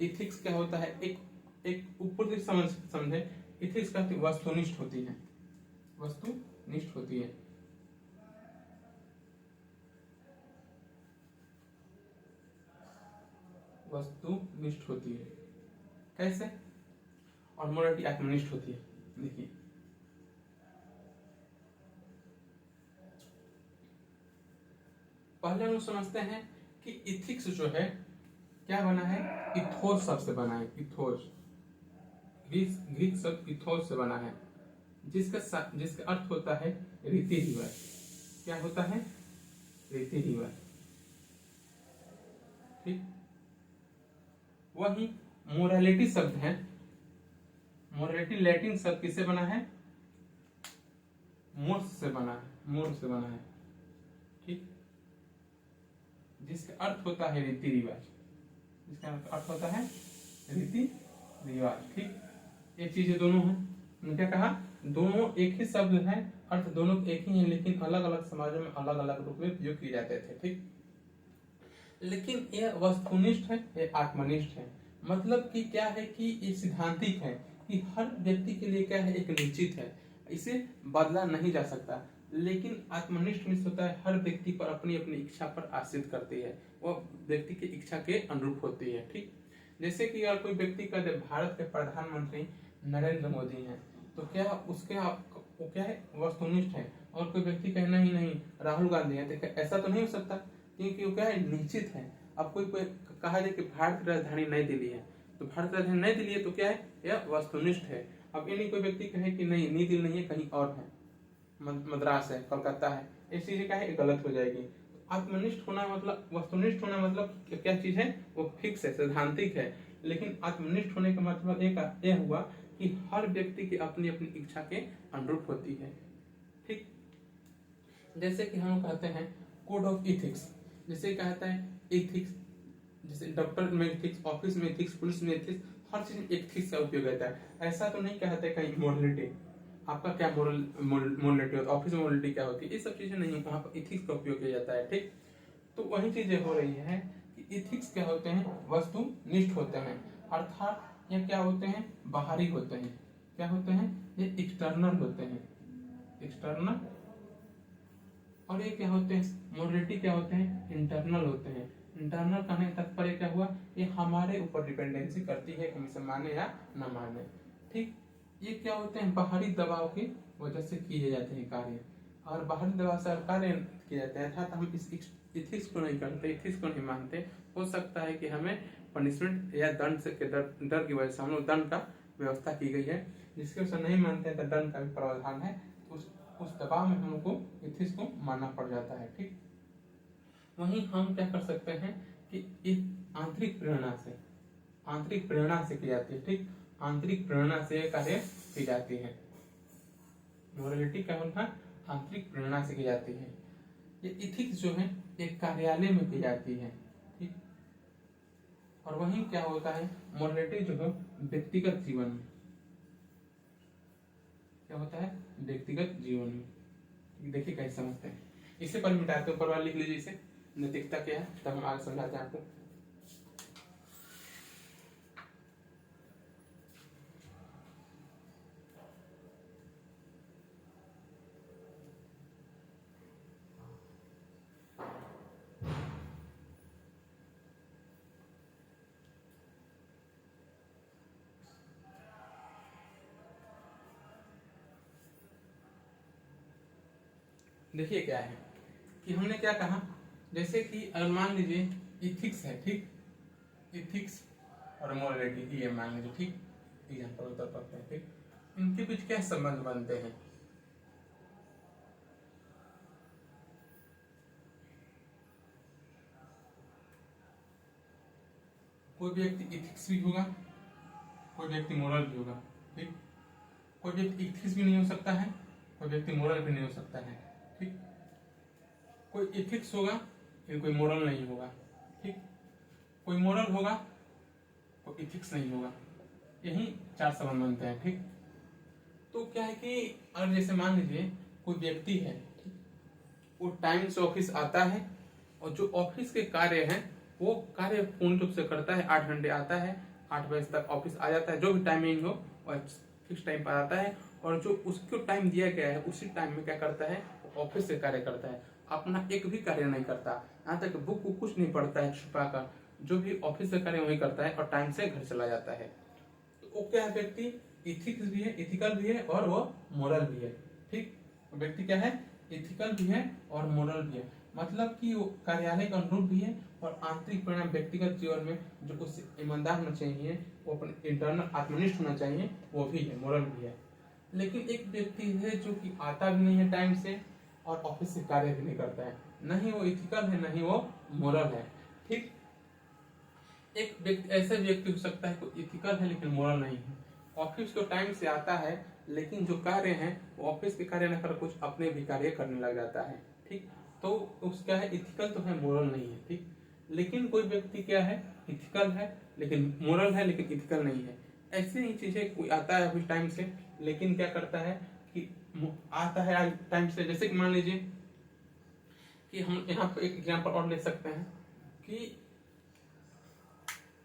इथिक्स क्या होता है, एक ऊपर से समझे। इथिक्स का वस्तुनिष्ठ होती है, वस्तुनिष्ठ होती है। वस्तुनिष्ठ होती है कैसे, और मोरालिटी आत्मनिष्ठ होती है। देखिए पहले हम समझते हैं कि इथिक्स जो है क्या बना है, इथोस शब्द से बना है। इथोस ग्रीक शब्द इथोस से बना है, जिसका अर्थ होता है रीति रिवाज। क्या होता है, रीति रिवाज। ठीक, वही मोरालिटी शब्द है। मोरालिटी लैटिन शब्द किससे बना है, मोर्स से बना है, मोर्स से बना है। ठीक, जिसका अर्थ होता है रीति रिवाज, जिसका अर्थ होता है रीति रिवाज। ठीक, ये चीजें दोनों हैं। मैंने क्या कहा, दोनों एक ही शब्द है, अर्थ दोनों एक ही है, लेकिन अलग अलग समाजों में अलग अलग रूप में प्रयोग किए जाते थे। ठीक, लेकिन ये वस्तुनिष्ठ है, ये आत्मनिष्ठ है। मतलब कि क्या है कि ये सिद्धांतिक है कि हर व्यक्ति के लिए क्या है, एक निश्चित है, इसे बदला नहीं जा सकता। लेकिन आत्मनिष्ठ निष्ठ होता है, हर व्यक्ति पर अपनी अपनी इच्छा पर आश्रित करती है, वह व्यक्ति की इच्छा के अनुरूप होती है। ठीक, जैसे कि अगर कोई व्यक्ति का भारत के प्रधानमंत्री नरेंद्र मोदी हैं, तो क्या उसके वो क्या है, वस्तुनिष्ठ है। और कोई व्यक्ति कहना ही नहीं राहुल गांधी है, तो ऐसा तो नहीं हो सकता, क्योंकि वो क्या है, निश्चित है। अब कोई कहा जाए कि भारत की राजधानी नई दिल्ली है, तो भारत की राजधानी नई दिल्ली है, तो क्या है, यह वस्तुनिष्ठ है। अब ये नहीं कोई व्यक्ति कहे कि नहीं नई दिल्ली नहीं है, कहीं और है, मद्रास है, कोलकाता है, ये चीजें क्या है, गलत हो जाएगी। आत्मनिष्ठ होना मतलब, वस्तुनिष्ठ होना मतलब क्या चीज है, वो फिक्स है, सैद्धांतिक है। लेकिन आत्मनिष्ठ होने का मतलब एक हुआ कि हर व्यक्ति की अपनी अपनी इच्छा के अनुरूप होती है। ठीक, जैसे कि हम कहते हैं कोड ऑफ इथिक्स, जैसे कहता है इथिक्स, जैसे डॉक्टर में इथिक्स, ऑफिस में इथिक्स, पुलिस में इथिक्स, हर चीज में इथिक्स का उपयोग रहता है। ऐसा तो नहीं कहते कहीं मोरलिटी, आपका क्या मोरलिटी होता है, ऑफिस में मोरलिटी क्या होती है, ये सब चीजें नहीं, वहां पर इथिक्स का उपयोग किया जाता है। ठीक, तो वही चीजें हो रही है कि इथिक्स क्या होते हैं, वस्तुनिष्ठ होते हैं, अर्थात ये क्या होते हैं, बाहरी होते हैं। क्या होते हैं, ये एक्सटर्नल होते हैं, एक्सटर्नल। और ये क्या होते हैं, मोरलिटी क्या होते हैं, इंटरनल होते हैं। इंटरनल कहने का तात्पर्य क्या हुआ, ये हमारे ऊपर डिपेंडेंसी करती है कि हम इसे माने या न माने। ठीक, ये क्या होते हैं, बाहरी दबाव की वजह से किए जाते हैं कार्य, और बाहरी दबाव से कार्य किए जाते हैं, अर्थात हम इस इथिक्स को नहीं करते, इथिक्स को नहीं मानते। हो सकता है कि हमें पनिशमेंट या दंड से डर की वजह से हम लोग दंड का व्यवस्था की गई है, जिसके वजह से नहीं मानते तो दंड का भी प्रावधान है। उस दबाव में हम लोग को इथिक्स को मानना पड़ जाता है। ठीक, वहीं हम क्या कर सकते हैं कि इस आंतरिक प्रेरणा से की जाती है। ठीक, आंतरिक प्रेरणा से कार्य की जाती है। मोरालिटी क्या होता है, आंतरिक प्रेरणा से की जाती है। ये इथिक्स जो है एक कार्यालय में की जाती है। ठीक, और वहीं क्या होता है, मोरालिटी जो है व्यक्तिगत जीवन में क्या होता है, व्यक्तिगत जीवन में। देखिए कैसे समझते हैं, इसे पर मिटाते ऊपर वाला लिख लीजिए, इसे नैतिकता क्या है, तब हम आगे समझाते हैं आपको। देखिए क्या है कि हमने क्या कहा, जैसे कि अगर मान लीजिए इथिक्स है, ठीक, इथिक्स और मोरालिटी ये मान लीजिए, ठीक, एग्जाम्पल उत्तर पढ़ते हैं, ठीक, इनके बीच क्या संबंध बनते हैं। कोई व्यक्ति इथिक्स भी होगा, कोई व्यक्ति मोरल भी होगा, ठीक, कोई व्यक्ति इथिक्स भी नहीं हो सकता है, कोई व्यक्ति मोरल भी नहीं हो सकता है, ठीक, कोई इथिक्स होगा लेकिन कोई मोरल नहीं होगा, ठीक, कोई मोरल होगा कोई इथिक्स नहीं होगा, यही चार संबंध बनते हैं, ठीक। तो क्या है कि अगर जैसे मान लीजिए कोई व्यक्ति है, ठीक, वो टाइम से ऑफिस आता है और जो ऑफिस के कार्य हैं वो कार्य पूर्ण रूप से करता है, 8 घंटे आता है, 8 बजे तक ऑफिस आ जाता है, जो भी टाइमिंग हो और फिक्स टाइम पर आता है, और जो उसको टाइम दिया गया है उसी टाइम में क्या करता है, ऑफिस से कार्य करता है, अपना एक भी कार्य नहीं करता, यहाँ तक बुक को कुछ नहीं पढ़ता है छुपा कर, जो भी ऑफिस से कार्य वही करता है और टाइम से घर चला जाता है। तो वो क्या है, व्यक्ति इथिक्स भी है, इथिकल भी है और वो मोरल भी है, ठीक, व्यक्ति क्या है, इथिकल भी है और मोरल भी है, मतलब कि वो कार्यालय का अनुरूप भी है और आंतरिक परिणाम व्यक्तिगत जीवन में जो उससे ईमानदार होना चाहिए, वो अपने इंटरनल आत्मनिष्ठ होना चाहिए, वो भी है, मोरल भी है। लेकिन एक व्यक्ति है जो कि आता भी नहीं है टाइम से और ऑफिस से कार्य भी नहीं करता है, नहीं वो इथिकल है नहीं वो मोरल है, ठीक। एक व्यक्ति ऐसा व्यक्ति हो सकता है कोई इथिकल है लेकिन मोरल नहीं है, ऑफिस को टाइम से आता है लेकिन जो कार्य है वो ऑफिस के कार्य न कर कुछ अपने भी कार्य करने लग जाता है, ठीक, तो उसका है इथिकल तो है, मोरल नहीं है, ठीक। लेकिन कोई व्यक्ति क्या है, इथिकल है लेकिन मोरल है लेकिन इथिकल नहीं है, ऐसे ही चीजें कोई आता है ऑफिस टाइम से लेकिन क्या करता है कि आता है आज टाइम से, जैसे कि मान लीजिए कि हम यहाँ पर एक एग्जाम्पल और ले सकते हैं कि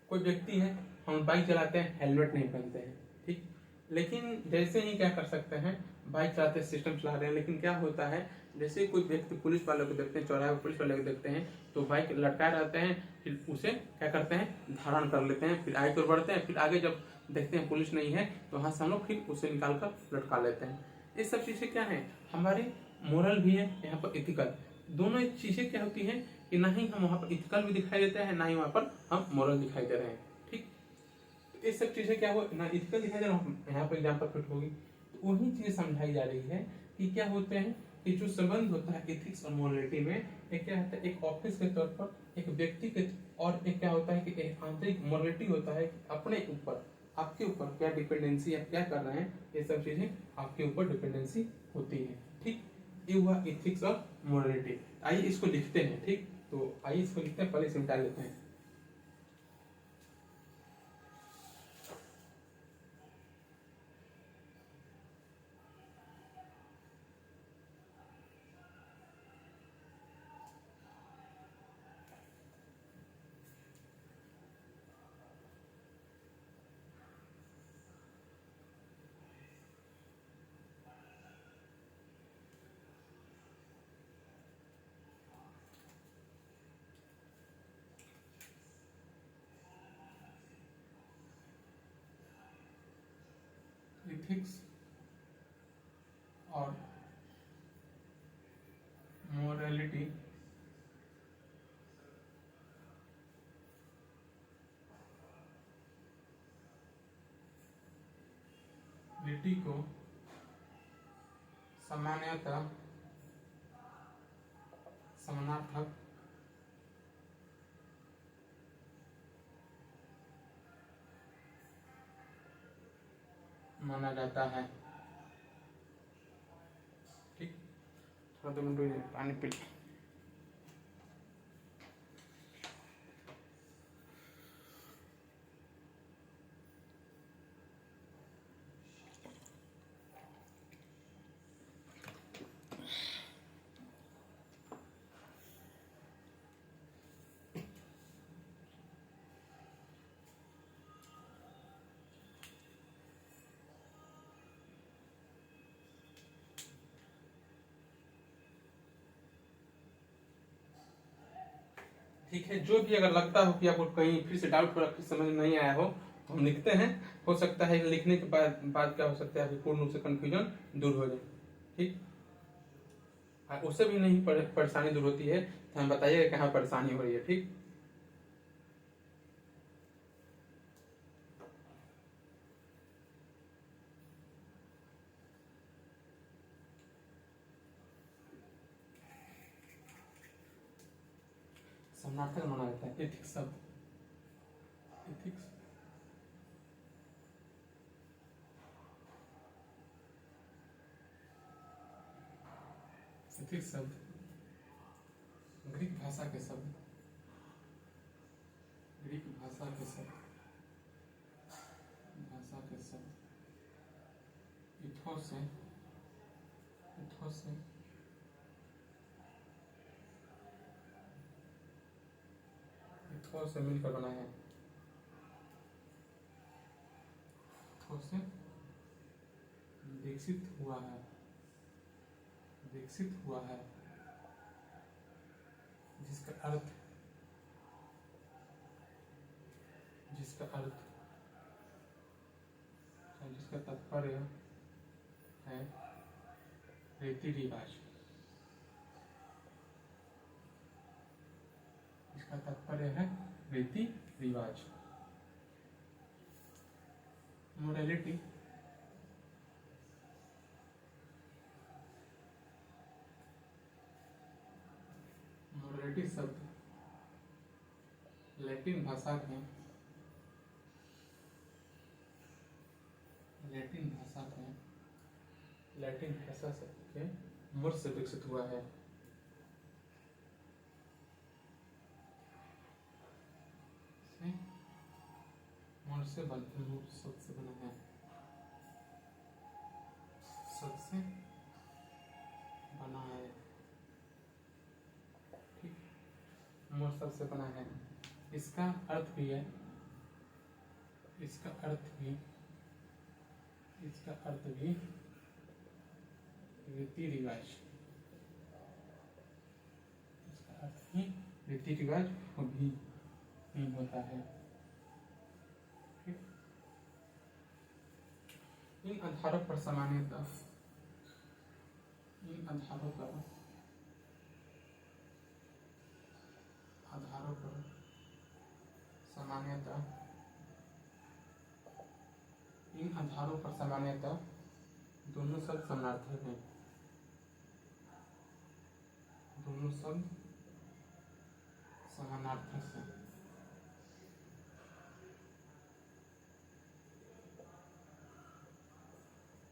कोई व्यक्ति है, हम बाइक चलाते हैं हेलमेट नहीं पहनते हैं, ठीक, लेकिन जैसे ही क्या कर सकते हैं, बाइक चलाते सिस्टम चला रहे हैं, लेकिन क्या होता है, जैसे कोई व्यक्ति पुलिस वालों को देखते हैं, चौराहे पर पुलिस वाले को देखते हैं तो बाइक लटकाए रहते हैं, फिर उसे क्या करते हैं, धारण कर लेते हैं, फिर आगे की ओर बढ़ते हैं, फिर आगे जब देखते हैं पुलिस नहीं है तो वहां से हम लोग फिर उसे निकाल कर लटका लेते हैं। ये सब चीजें क्या है, हमारे मोरल भी है, यहाँ पर इथिकल, दोनों चीजें क्या होती है कि ना ही हम वहां पर इथिकल भी दिखाई देते हैं ना ही वहां पर हम मोरल दिखाई दे रहे हैं, ठीक। तो ये सब चीजें क्या हो, ना इथिकल दिखाई दे रहा हूँ, यहाँ पर एग्जाम्पल फिट होगी, तो वही चीजें समझाई जा रही है कि क्या होते हैं कि जो संबंध होता है इथिक्स और मोरालिटी में, एक क्या होता है, एक ऑफिस के तौर पर एक व्यक्ति के, और एक क्या होता है कि एक आंतरिक मोरालिटी होता है कि अपने ऊपर, आपके ऊपर क्या डिपेंडेंसी आप क्या कर रहे हैं, ये सब चीजें आपके ऊपर डिपेंडेंसी होती है, ठीक। ये हुआ इथिक्स और मोरालिटी। आइए इसको लिखते हैं, ठीक, तो आइए इसको लिखते हैं, पहले सिमटा लेते हैं। इथिक्स और मोरालिटी को सामान्यतः समानार्थक माना जाता है, ठीक। थोड़ा 2 मिनट पानी पी। ठीक है, जो भी अगर लगता हो कि आपको कहीं फिर से डाउट हो रहा, फिर समझ नहीं आया हो तो हम लिखते हैं, हो सकता है लिखने के बाद क्या हो सकता है, पूर्ण रूप से कंफ्यूजन दूर हो जाए, ठीक। उससे भी नहीं परेशानी दूर होती है तो हमें बताइएगा कहाँ परेशानी हो रही है। ठीक, समानार्थक माना जाता है एथिक्स शब्द, एथिक्स एथिक्स शब्द ग्रीक भाषा के शब्द, ग्रीक भाषा के शब्द, भाषा के शब्द इथोस से, इथोस से इथोस से मिलकर बना है, इथोस से विकसित हुआ है, विकसित हुआ है, जिसका अर्थ, जिसका अर्थ, जिसका तात्पर्य है रीति रिवाज, इसका तात्पर्य है रीति रिवाज, मोरालिटी, मोरालिटी शब्द लैटिन भाषा के, लैटिन भाषा के, लैटिन भाषा के मूल से विकसित हुआ है, मूल से शब्द से बना है, शब्द से बना है, ठीक, मूल शब्द से बना है। इसका अर्थ भी है, इसका अर्थ भी, इसका अर्थ भी रीति रिवाज, इसका अर्थ भी रीति रिवाज भी होता है। इन आधारों पर सामान्यतः, इन आधारों पर, आधारों पर सामान्यतः, इन आधारों पर सामान्यतः दोनों शब्द समानार्थक हैं, दोनों शब्द समानार्थक हैं।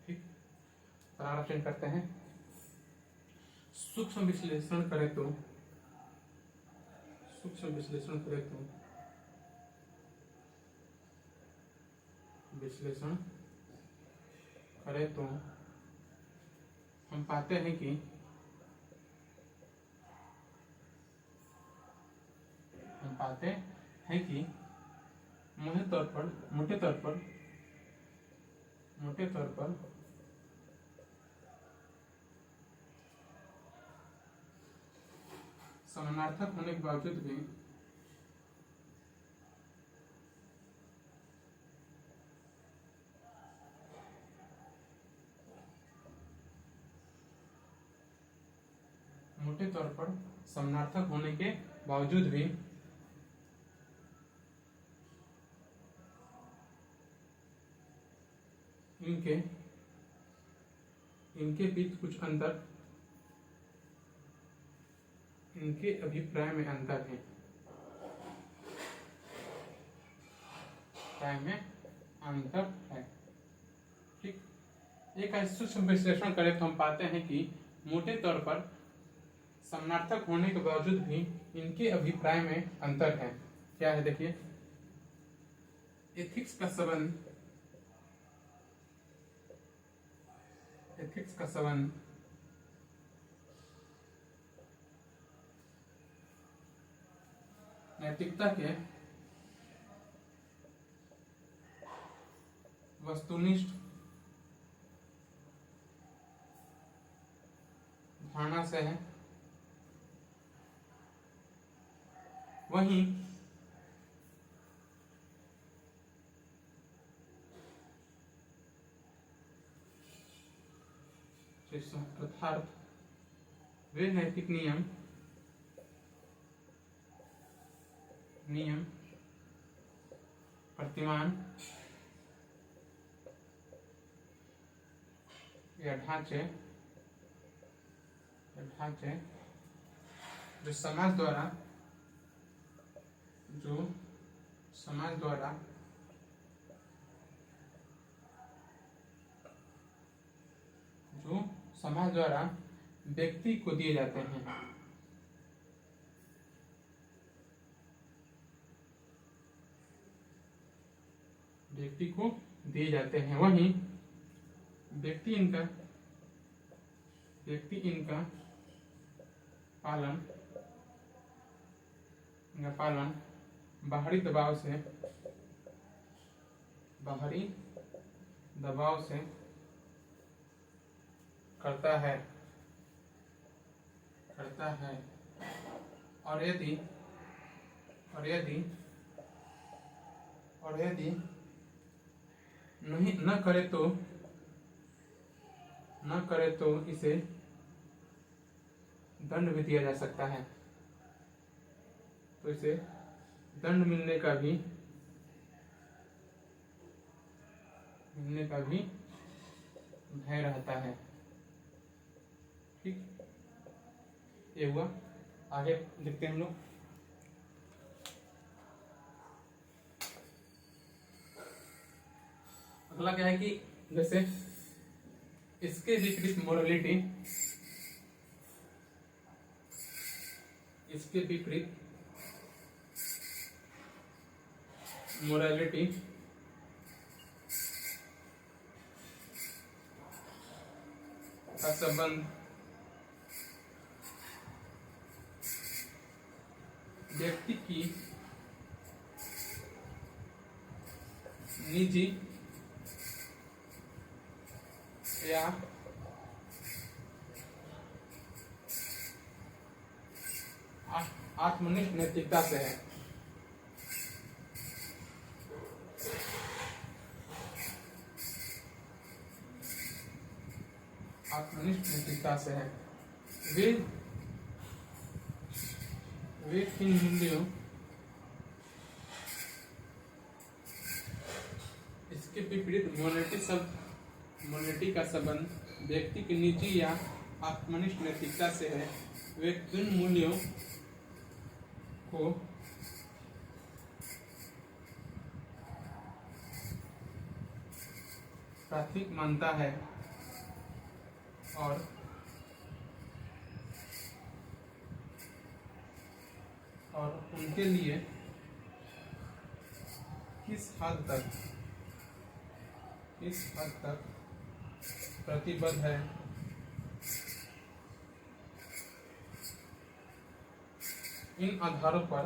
ठीक, पैराग्राफ चेंज करते हैं। सूक्ष्म विश्लेषण करें तो, सूक्ष्म विश्लेषण करें तो, विश्लेषण करें तो हम पाते हैं कि मोटे तौर पर, मोटे तौर पर, मोटे तौर पर समानार्थक होने के बावजूद भी मोटे तौर पर समानार्थक होने के बावजूद भी इनके बीच कुछ अंतर, इनके अभिप्राय में अंतर है, अभिप्राय में अंतर है। ठीक, एक सूक्ष्म विश्लेषण करें तो हम पाते हैं कि मोटे तौर पर समानार्थक होने के बावजूद भी इनके अभिप्राय में अंतर है। क्या है देखिए, एथिक्स का संबंध, एथिक्स का संबंध नैतिकता के वस्तुनिष्ठ धारणा से है, वहीं यथार्थ वे नैतिक नियम प्रतिमान या ढांचे जो समाज द्वारा व्यक्ति को दिए जाते हैं, वहीं व्यक्ति इनका पालन बाहरी दबाव से करता है और यदि नहीं न करे तो इसे दंड भी दिया जा सकता है। तो इसे दंड मिलने का भी भय रहता है। ठीक, ये हुआ। आगे देखते हैं हम लोग। अगला क्या है कि जैसे इसके विपरीत मोरालिटी, का संबंध व्यक्ति की निजी या आत्मनिष्ठ नैतिकता से है। वे इन मूल्यों, इसके विपरीत मोरालिटी का संबंध व्यक्ति की निजी या आत्मनिष्ठ नैतिकता से है। वे इन मूल्यों को प्राथमिक मानता है और उनके लिए किस हद तक प्रतिबद्ध है, इन आधारों पर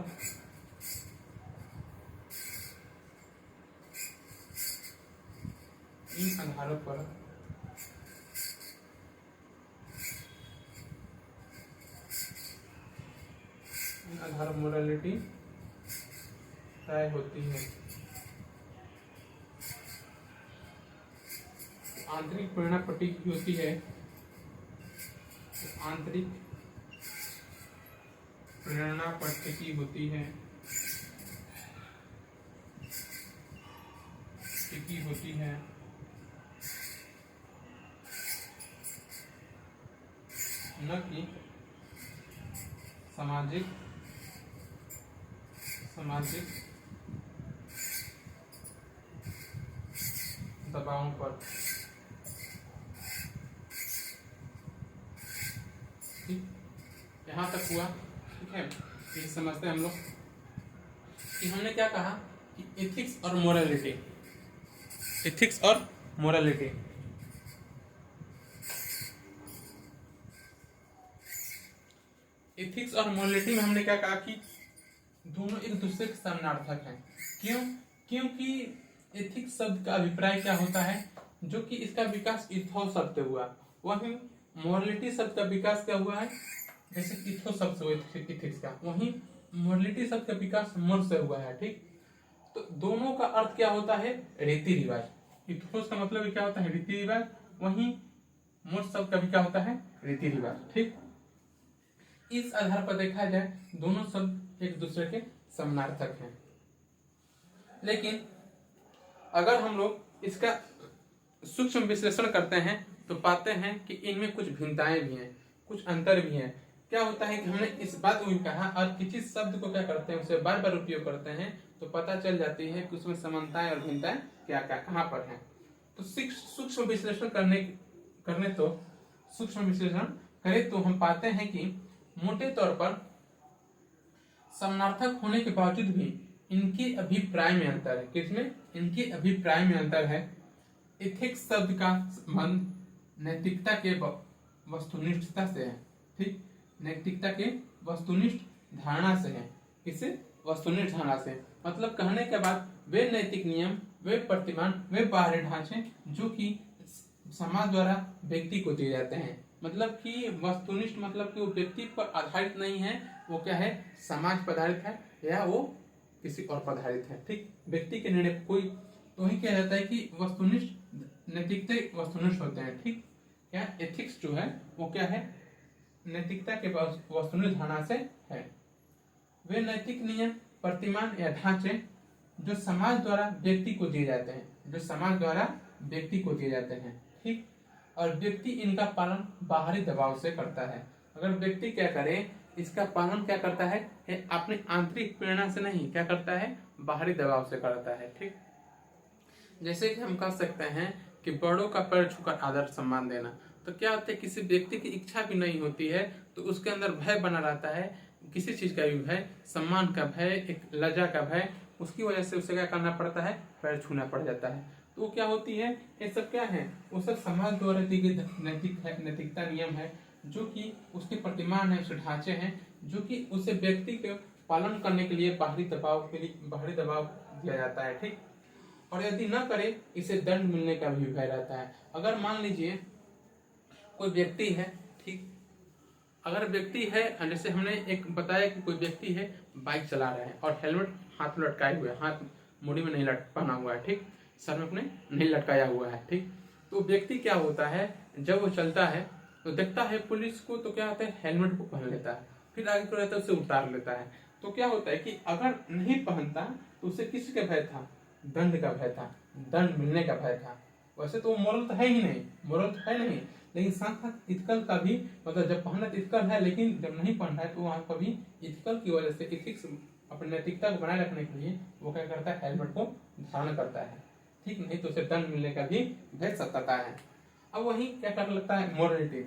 मोरालिटी तय होती है। आंतरिक प्रेरणा प्रतीक होती है। आंतरिक प्रेरणा प्रतीकी होती है न कि सामाजिक दबावों पर। ठीक, यहाँ तक हुआ। ठीक है, ये समझते हैं हम लोग कि हमने क्या कहा कि एथिक्स और मोरालिटी। एथिक्स और मोरालिटी में हमने क्या कहा कि दोनों एक दूसरे के समानार्थक हैं। क्योंकि एथिक्स शब्द का अभिप्राय क्या होता है, जो कि इसका विकास इथोस शब्द से हुआ। वहीं मोरालिटी शब्द का विकास क्या हुआ है, जैसे इथोस शब्द से हुआ एथिक्स का, वहीं मोरालिटी शब्द का विकास मन से हुआ है। ठीक, तो दोनों का अर्थ क्या होता है, रीति रिवाज। इथोस का मतलब क्या होता है, रीति रिवाज। वहीं मोर शब्द का भी क्या होता है, रीति रिवाज। ठीक, इस आधार पर देखा जाए दोनों शब्द एक दूसरे के समानार्थक हैं। लेकिन अगर हम लोग इसका सूक्ष्म विश्लेषण करते हैं तो पाते हैं कि इनमें कुछ भिन्नताएं भी हैं, कुछ अंतर भी हैं। क्या होता है कि हमने इस बात को भी कहा और किसी शब्द को क्या करते हैं उसे बार बार उपयोग करते हैं तो पता चल जाती है कि उसमें समानताएं और भिन्नताएं क्या क्या कहाँ पर हैं। तो सूक्ष्म विश्लेषण सूक्ष्म विश्लेषण करें तो हम पाते हैं कि मोटे तौर पर समानार्थक होने के बावजूद भी इनके अभिप्राय में अंतर है। किसमें? इनके अभिप्राय में अंतर है। एथिक्स शब्द का संबंध नैतिकता के वस्तुनिष्ठता से है। ठीक, नैतिकता के वस्तुनिष्ठ धारणा से है। किसे? वस्तुनिष्ठ धारणा से। मतलब कहने के बाद वे नैतिक नियम, वे प्रतिमान, वे बाहरी ढांचे जो कि समाज द्वारा व्यक्ति को दिए जाते हैं। मतलब कि वस्तुनिष्ठ मतलब कि वो व्यक्ति पर आधारित नहीं है, वो क्या है? समाज पर आधारित है या वो किसी और पर आधारित है। ठीक, व्यक्ति के निर्णय कोई तो ही कहा जाता है कि वस्तुनिष्ठ नैतिकता वस्तुनिष्ठ होते हैं। ठीक, क्या एथिक्स जो है वो क्या है? नैतिकता के वस्तुनिष्ठ धारणा से है। वे नैतिक नियम, प्रतिमान या ढांचे जो समाज द्वारा व्यक्ति को दिए जाते हैं, जो समाज द्वारा व्यक्ति को दिए जाते हैं। ठीक, और व्यक्ति इनका पालन बाहरी दबाव से करता है। अगर व्यक्ति क्या करे, इसका पालन क्या करता है? अपनी आंतरिक प्रेरणा से नहीं, क्या करता है? बाहरी दबाव से करता है। ठीक, जैसे कि हम कह सकते हैं कि बड़ों का पैर छूकर आदर सम्मान देना। तो क्या होता है, किसी व्यक्ति की इच्छा भी नहीं होती है तो उसके अंदर भय बना रहता है, किसी चीज का भी भय, सम्मान का भय, एक लज्जा का भय, उसकी वजह से उसे क्या करना पड़ता है? पैर छूना पड़ जाता है। तो वो क्या होती है? ये सब क्या है? वो सब समाज द्वारा दी गई नैतिकता नियम है, जो कि उसके प्रतिमान है, उसके ढांचे हैं, जो कि उसे व्यक्ति के पालन करने के लिए बाहरी दबाव दिया जाता है। ठीक, और यदि न करे इसे दंड मिलने का भी भय रहता है। अगर मान लीजिए कोई व्यक्ति है, ठीक, अगर व्यक्ति है, जैसे हमने एक बताया कि कोई व्यक्ति है बाइक चला रहा है और हेलमेट हाथ में लटकाए हुए, हाथ मुड़ी में नहीं पहना हुआ है, ठीक, सर में अपने नहीं लटकाया हुआ है। ठीक, तो व्यक्ति क्या होता है, जब वो चलता है तो देखता है पुलिस को तो क्या होता है? हेलमेट को पहन लेता है, फिर आगे को रहता है उसे उतार लेता है। तो क्या होता है कि अगर नहीं पहनता तो उसे किसका भय था? दंड का भय था, दंड मिलने का भय था। वैसे तो मोरल तो है ही नहीं, मोरल तो है नहीं, लेकिन साथ साथ इथिकल का भी, मतलब जब पहनना तो इथिकल है, लेकिन जब नहीं पहनना है तो वहां पर भी इथिकल की वजह से, इथिक्स अपनी नैतिकता को बनाए रखने के लिए वो क्या करता है? हेलमेट को धारण करता है। ठीक, नहीं तो उसे दंड मिलने का भी भय सताता है। अब वही क्या करने लगता है? मोरलिटी।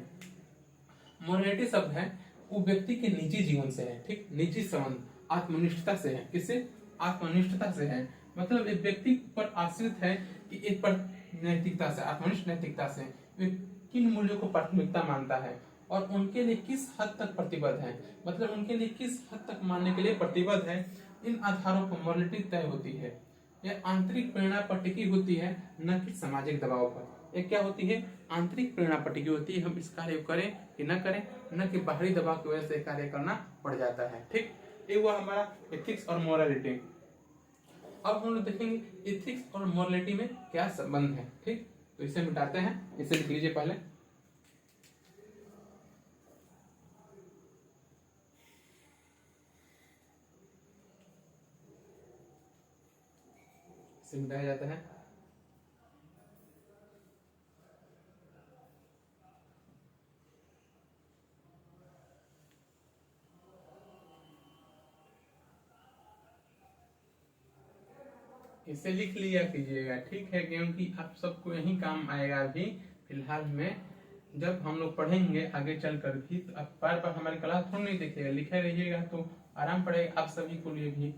मोरलिटी शब्द है वो व्यक्ति के निजी जीवन से है। ठीक, निजी संबंध आत्मनिष्ठता से है। किससे? आत्मनिष्ठता से है। मतलब एक व्यक्ति पर आश्रित है कि एक पर नैतिकता से, आत्मनिष्ठ नैतिकता से वे किन मूल्यों को प्राथमिकता मानता है और उनके लिए किस हद तक प्रतिबद्ध है, मतलब उनके लिए किस हद तक मानने के लिए प्रतिबद्ध है। इन आधारों पर मोरलिटी तय होती है। यह आंतरिक प्रेरणा पर टिकी होती है, न कि सामाजिक दबाव पर। यह क्या होती है? आंतरिक प्रेरणा पर टिकी होती है, हम इस कार्य को करें कि न करें, न कि बाहरी दबाव की वजह से कार्य करना पड़ जाता है। ठीक, ये हुआ हमारा एथिक्स और मोरालिटी। अब हम लोग देखेंगे एथिक्स और मोरालिटी में क्या संबंध है। ठीक, तो इसे मिटाते हैं, इसे लिख लीजिए पहले। इसे मिटाया जाता है। इसे लिख लिया कीजिएगा, ठीक है, क्योंकि आप सबको यही काम आएगा। अभी फिलहाल में जब हम लोग पढ़ेंगे आगे चलकर भी, तो आप बार बार हमारी क्लास थोड़ा नहीं देखिएगा, लिखे रहिएगा तो आराम पड़ेगा आप सभी को लिए भी।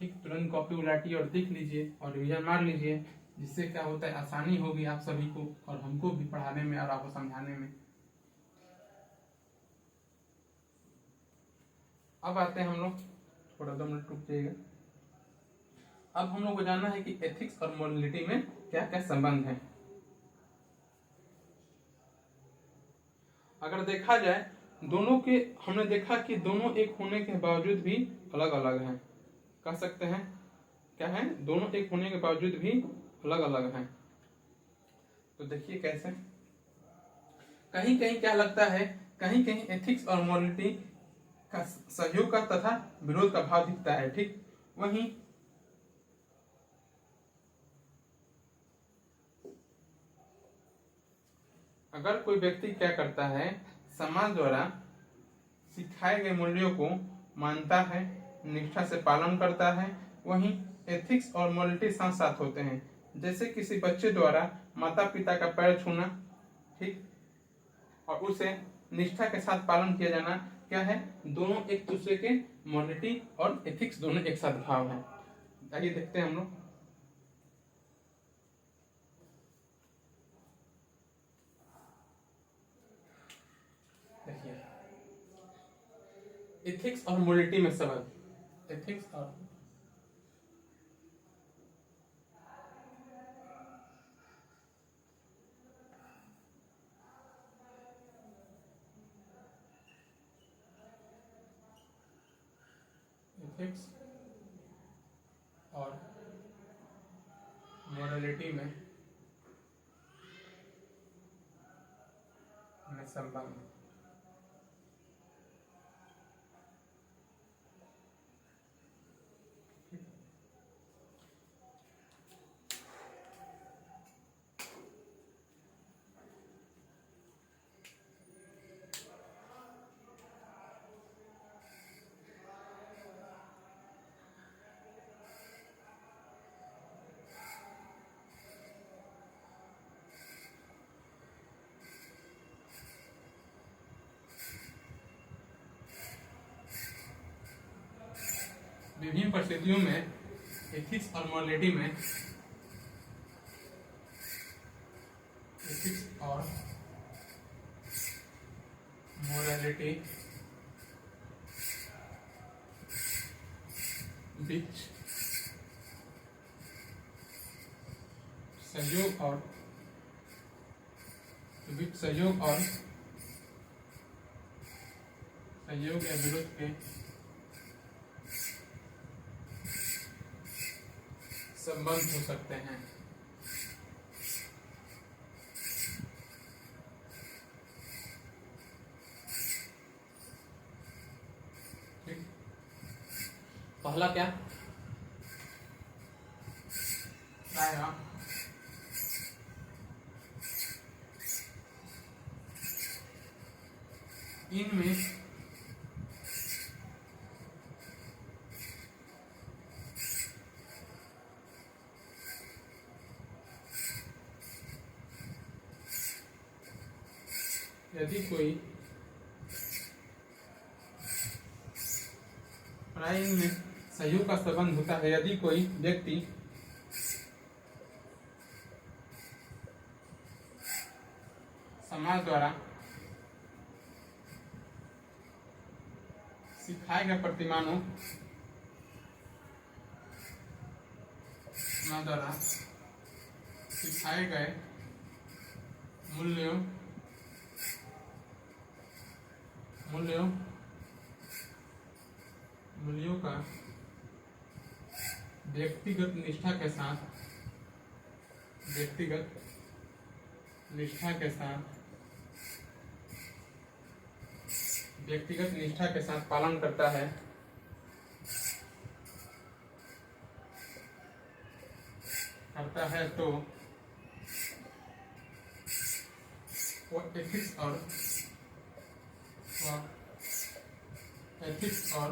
ठीक, तुरंत कॉपी उलाटिए और देख लीजिए और रिवीजन मार लीजिए, जिससे क्या होता है? आसानी होगी आप सभी को और हमको भी पढ़ाने में और आपको समझाने में। अब आते हैं हम लोग, थोड़ा 2 मिनट रुक जाइएगा। अब हम लोग को जानना है कि एथिक्स और मोरलिटी में क्या क्या संबंध है। अगर देखा जाए दोनों के, हमने देखा कि दोनों एक होने के बावजूद भी अलग अलग हैं। कह सकते हैं क्या है? दोनों एक होने के बावजूद भी अलग अलग हैं। तो देखिए कैसे, कहीं कहीं क्या लगता है, कहीं कहीं एथिक्स और मोरलिटी का सहयोग का तथा विरोध का भाव दिखता है। ठीक, वहीं अगर कोई व्यक्ति क्या करता है, समाज द्वारा सिखाए गए मूल्यों को मानता है, निष्ठा से पालन करता है, वहीं एथिक्स और मोरलिटी साथ साथ होते हैं। जैसे किसी बच्चे द्वारा माता पिता का पैर छूना, ठीक, और उसे निष्ठा के साथ पालन किया जाना क्या है, दोनों एक दूसरे के मोरलिटी और एथिक्स दोनों एक साथ भाव है। आइए देखते हैं हम लोग। देखिए, एथिक्स और मोरलिटी में संबंध, एथिक्स और एथिक्स और मोरलिटी में संबंध। विभिन्न परिस्थितियों में एथिक्स और मोरलिटी में, एथिक्स और मोरलिटी बीच सहयोग और सहयोग या विरोध के संबंध हो सकते हैं। ठीक, पहला क्या आएगा, इनमें यदि कोई प्राय में सहयोग का संबंध होता है, यदि कोई व्यक्ति समाज द्वारा सिखाए गए प्रतिमानों, समाज द्वारा सिखाए गए मूल्यों का व्यक्तिगत निष्ठा के साथ पालन करता है, तो वो एथिक्स और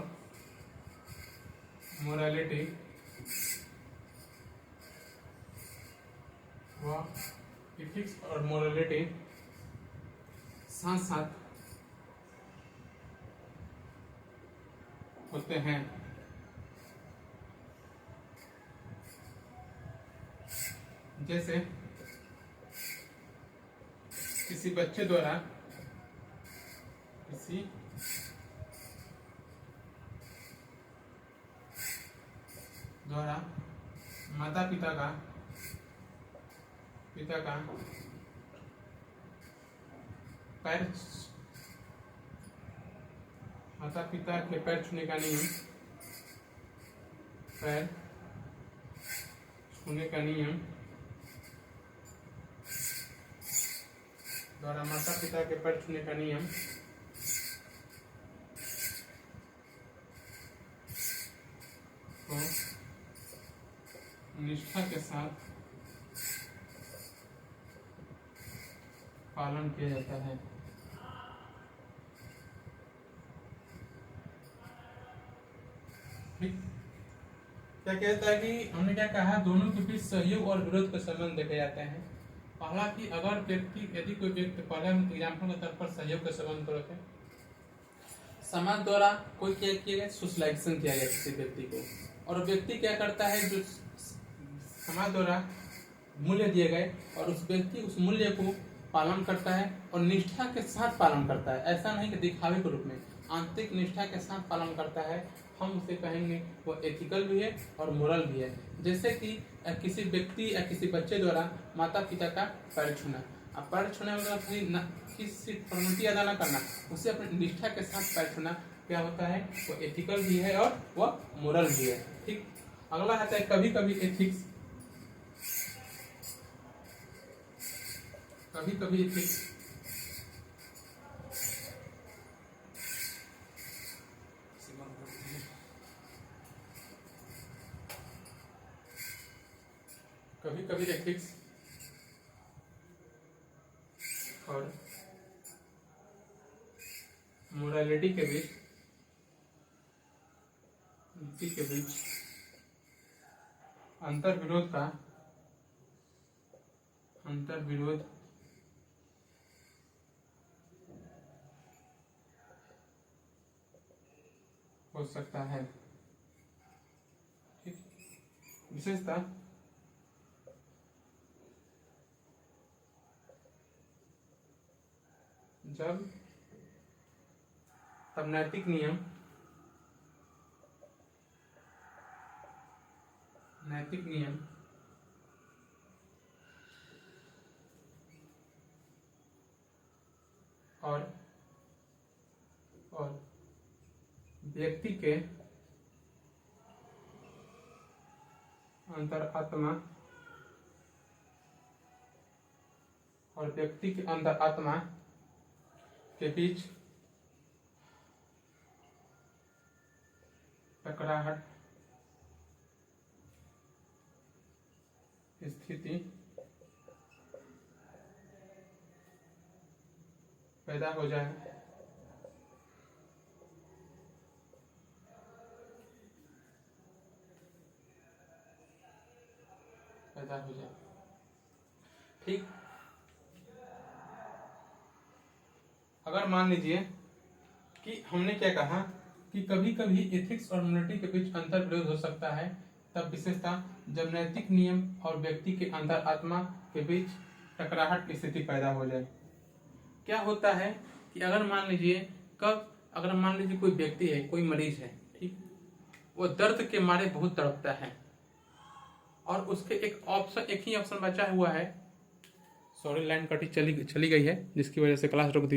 मोरालिटी साथ साथ होते हैं। जैसे किसी बच्चे द्वारा माता पिता का पैर, माता पिता के पैर छूने का नियम, द्वारा माता पिता के पैर छूने का नियम को निष्ठा के साथ पालन किया जाता है। ठीक, क्या कहता है कि हमने क्या कहा, दोनों के बीच सहयोग और विरोध के संबंध देखे जाते हैं। पहला कि अगर व्यक्ति, यदि कोई व्यक्ति, पहले हम एग्जाम्पल के तौर पर सहयोग के संबंध को रखें, समाज द्वारा कोई क्या किया गया, सोशलाइजेशन किया गया किसी व्यक्ति को, और व्यक्ति क्या करता है, जो समाज द्वारा मूल्य दिए गए और उस व्यक्ति उस मूल्य को पालन करता है और निष्ठा के साथ पालन करता है। ऐसा नहीं कि दिखावे के रूप में, आंतरिक निष्ठा के साथ पालन करता है। हम उसे कहेंगे वो एथिकल भी है और मोरल भी है। जैसे कि किसी व्यक्ति या किसी बच्चे द्वारा माता पिता का पैर छूना, अब पैर छूने मतलब किसी फॉर्मेलिटी अदा न करना, उसे अपनी निष्ठा के साथ पैर छूना क्या होता है, वो एथिकल भी है और वह मोरल भी है। ठीक, अगला आता है कभी कभी एथिक्स। कभी कभी एथिक्स और मोरालिटी के बीच, नीति के बीच अंतर विरोध हो सकता है। ठीक, विशेषता जब तब नैतिक नियम और व्यक्ति के अंतरात्मा के बीच टकराहट स्थिति पैदा हो जाए, ठीक। अगर मान लीजिए कि हमने क्या कहा कि कभी कभी एथिक्स और मोरालिटी के बीच अंतर विरोध हो सकता है, तब विशेषता जब नैतिक नियम और व्यक्ति के अंतर आत्मा के बीच टकराहट की स्थिति पैदा हो जाए। क्या होता है कि अगर मान लीजिए कोई व्यक्ति है, कोई मरीज है, ठीक, वो दर्द के मारे बहुत तड़पता है और उसके एक ही ऑप्शन बचा हुआ है, सॉरी लाइन कटी चली गई है जिसकी वजह से क्लास रोक दी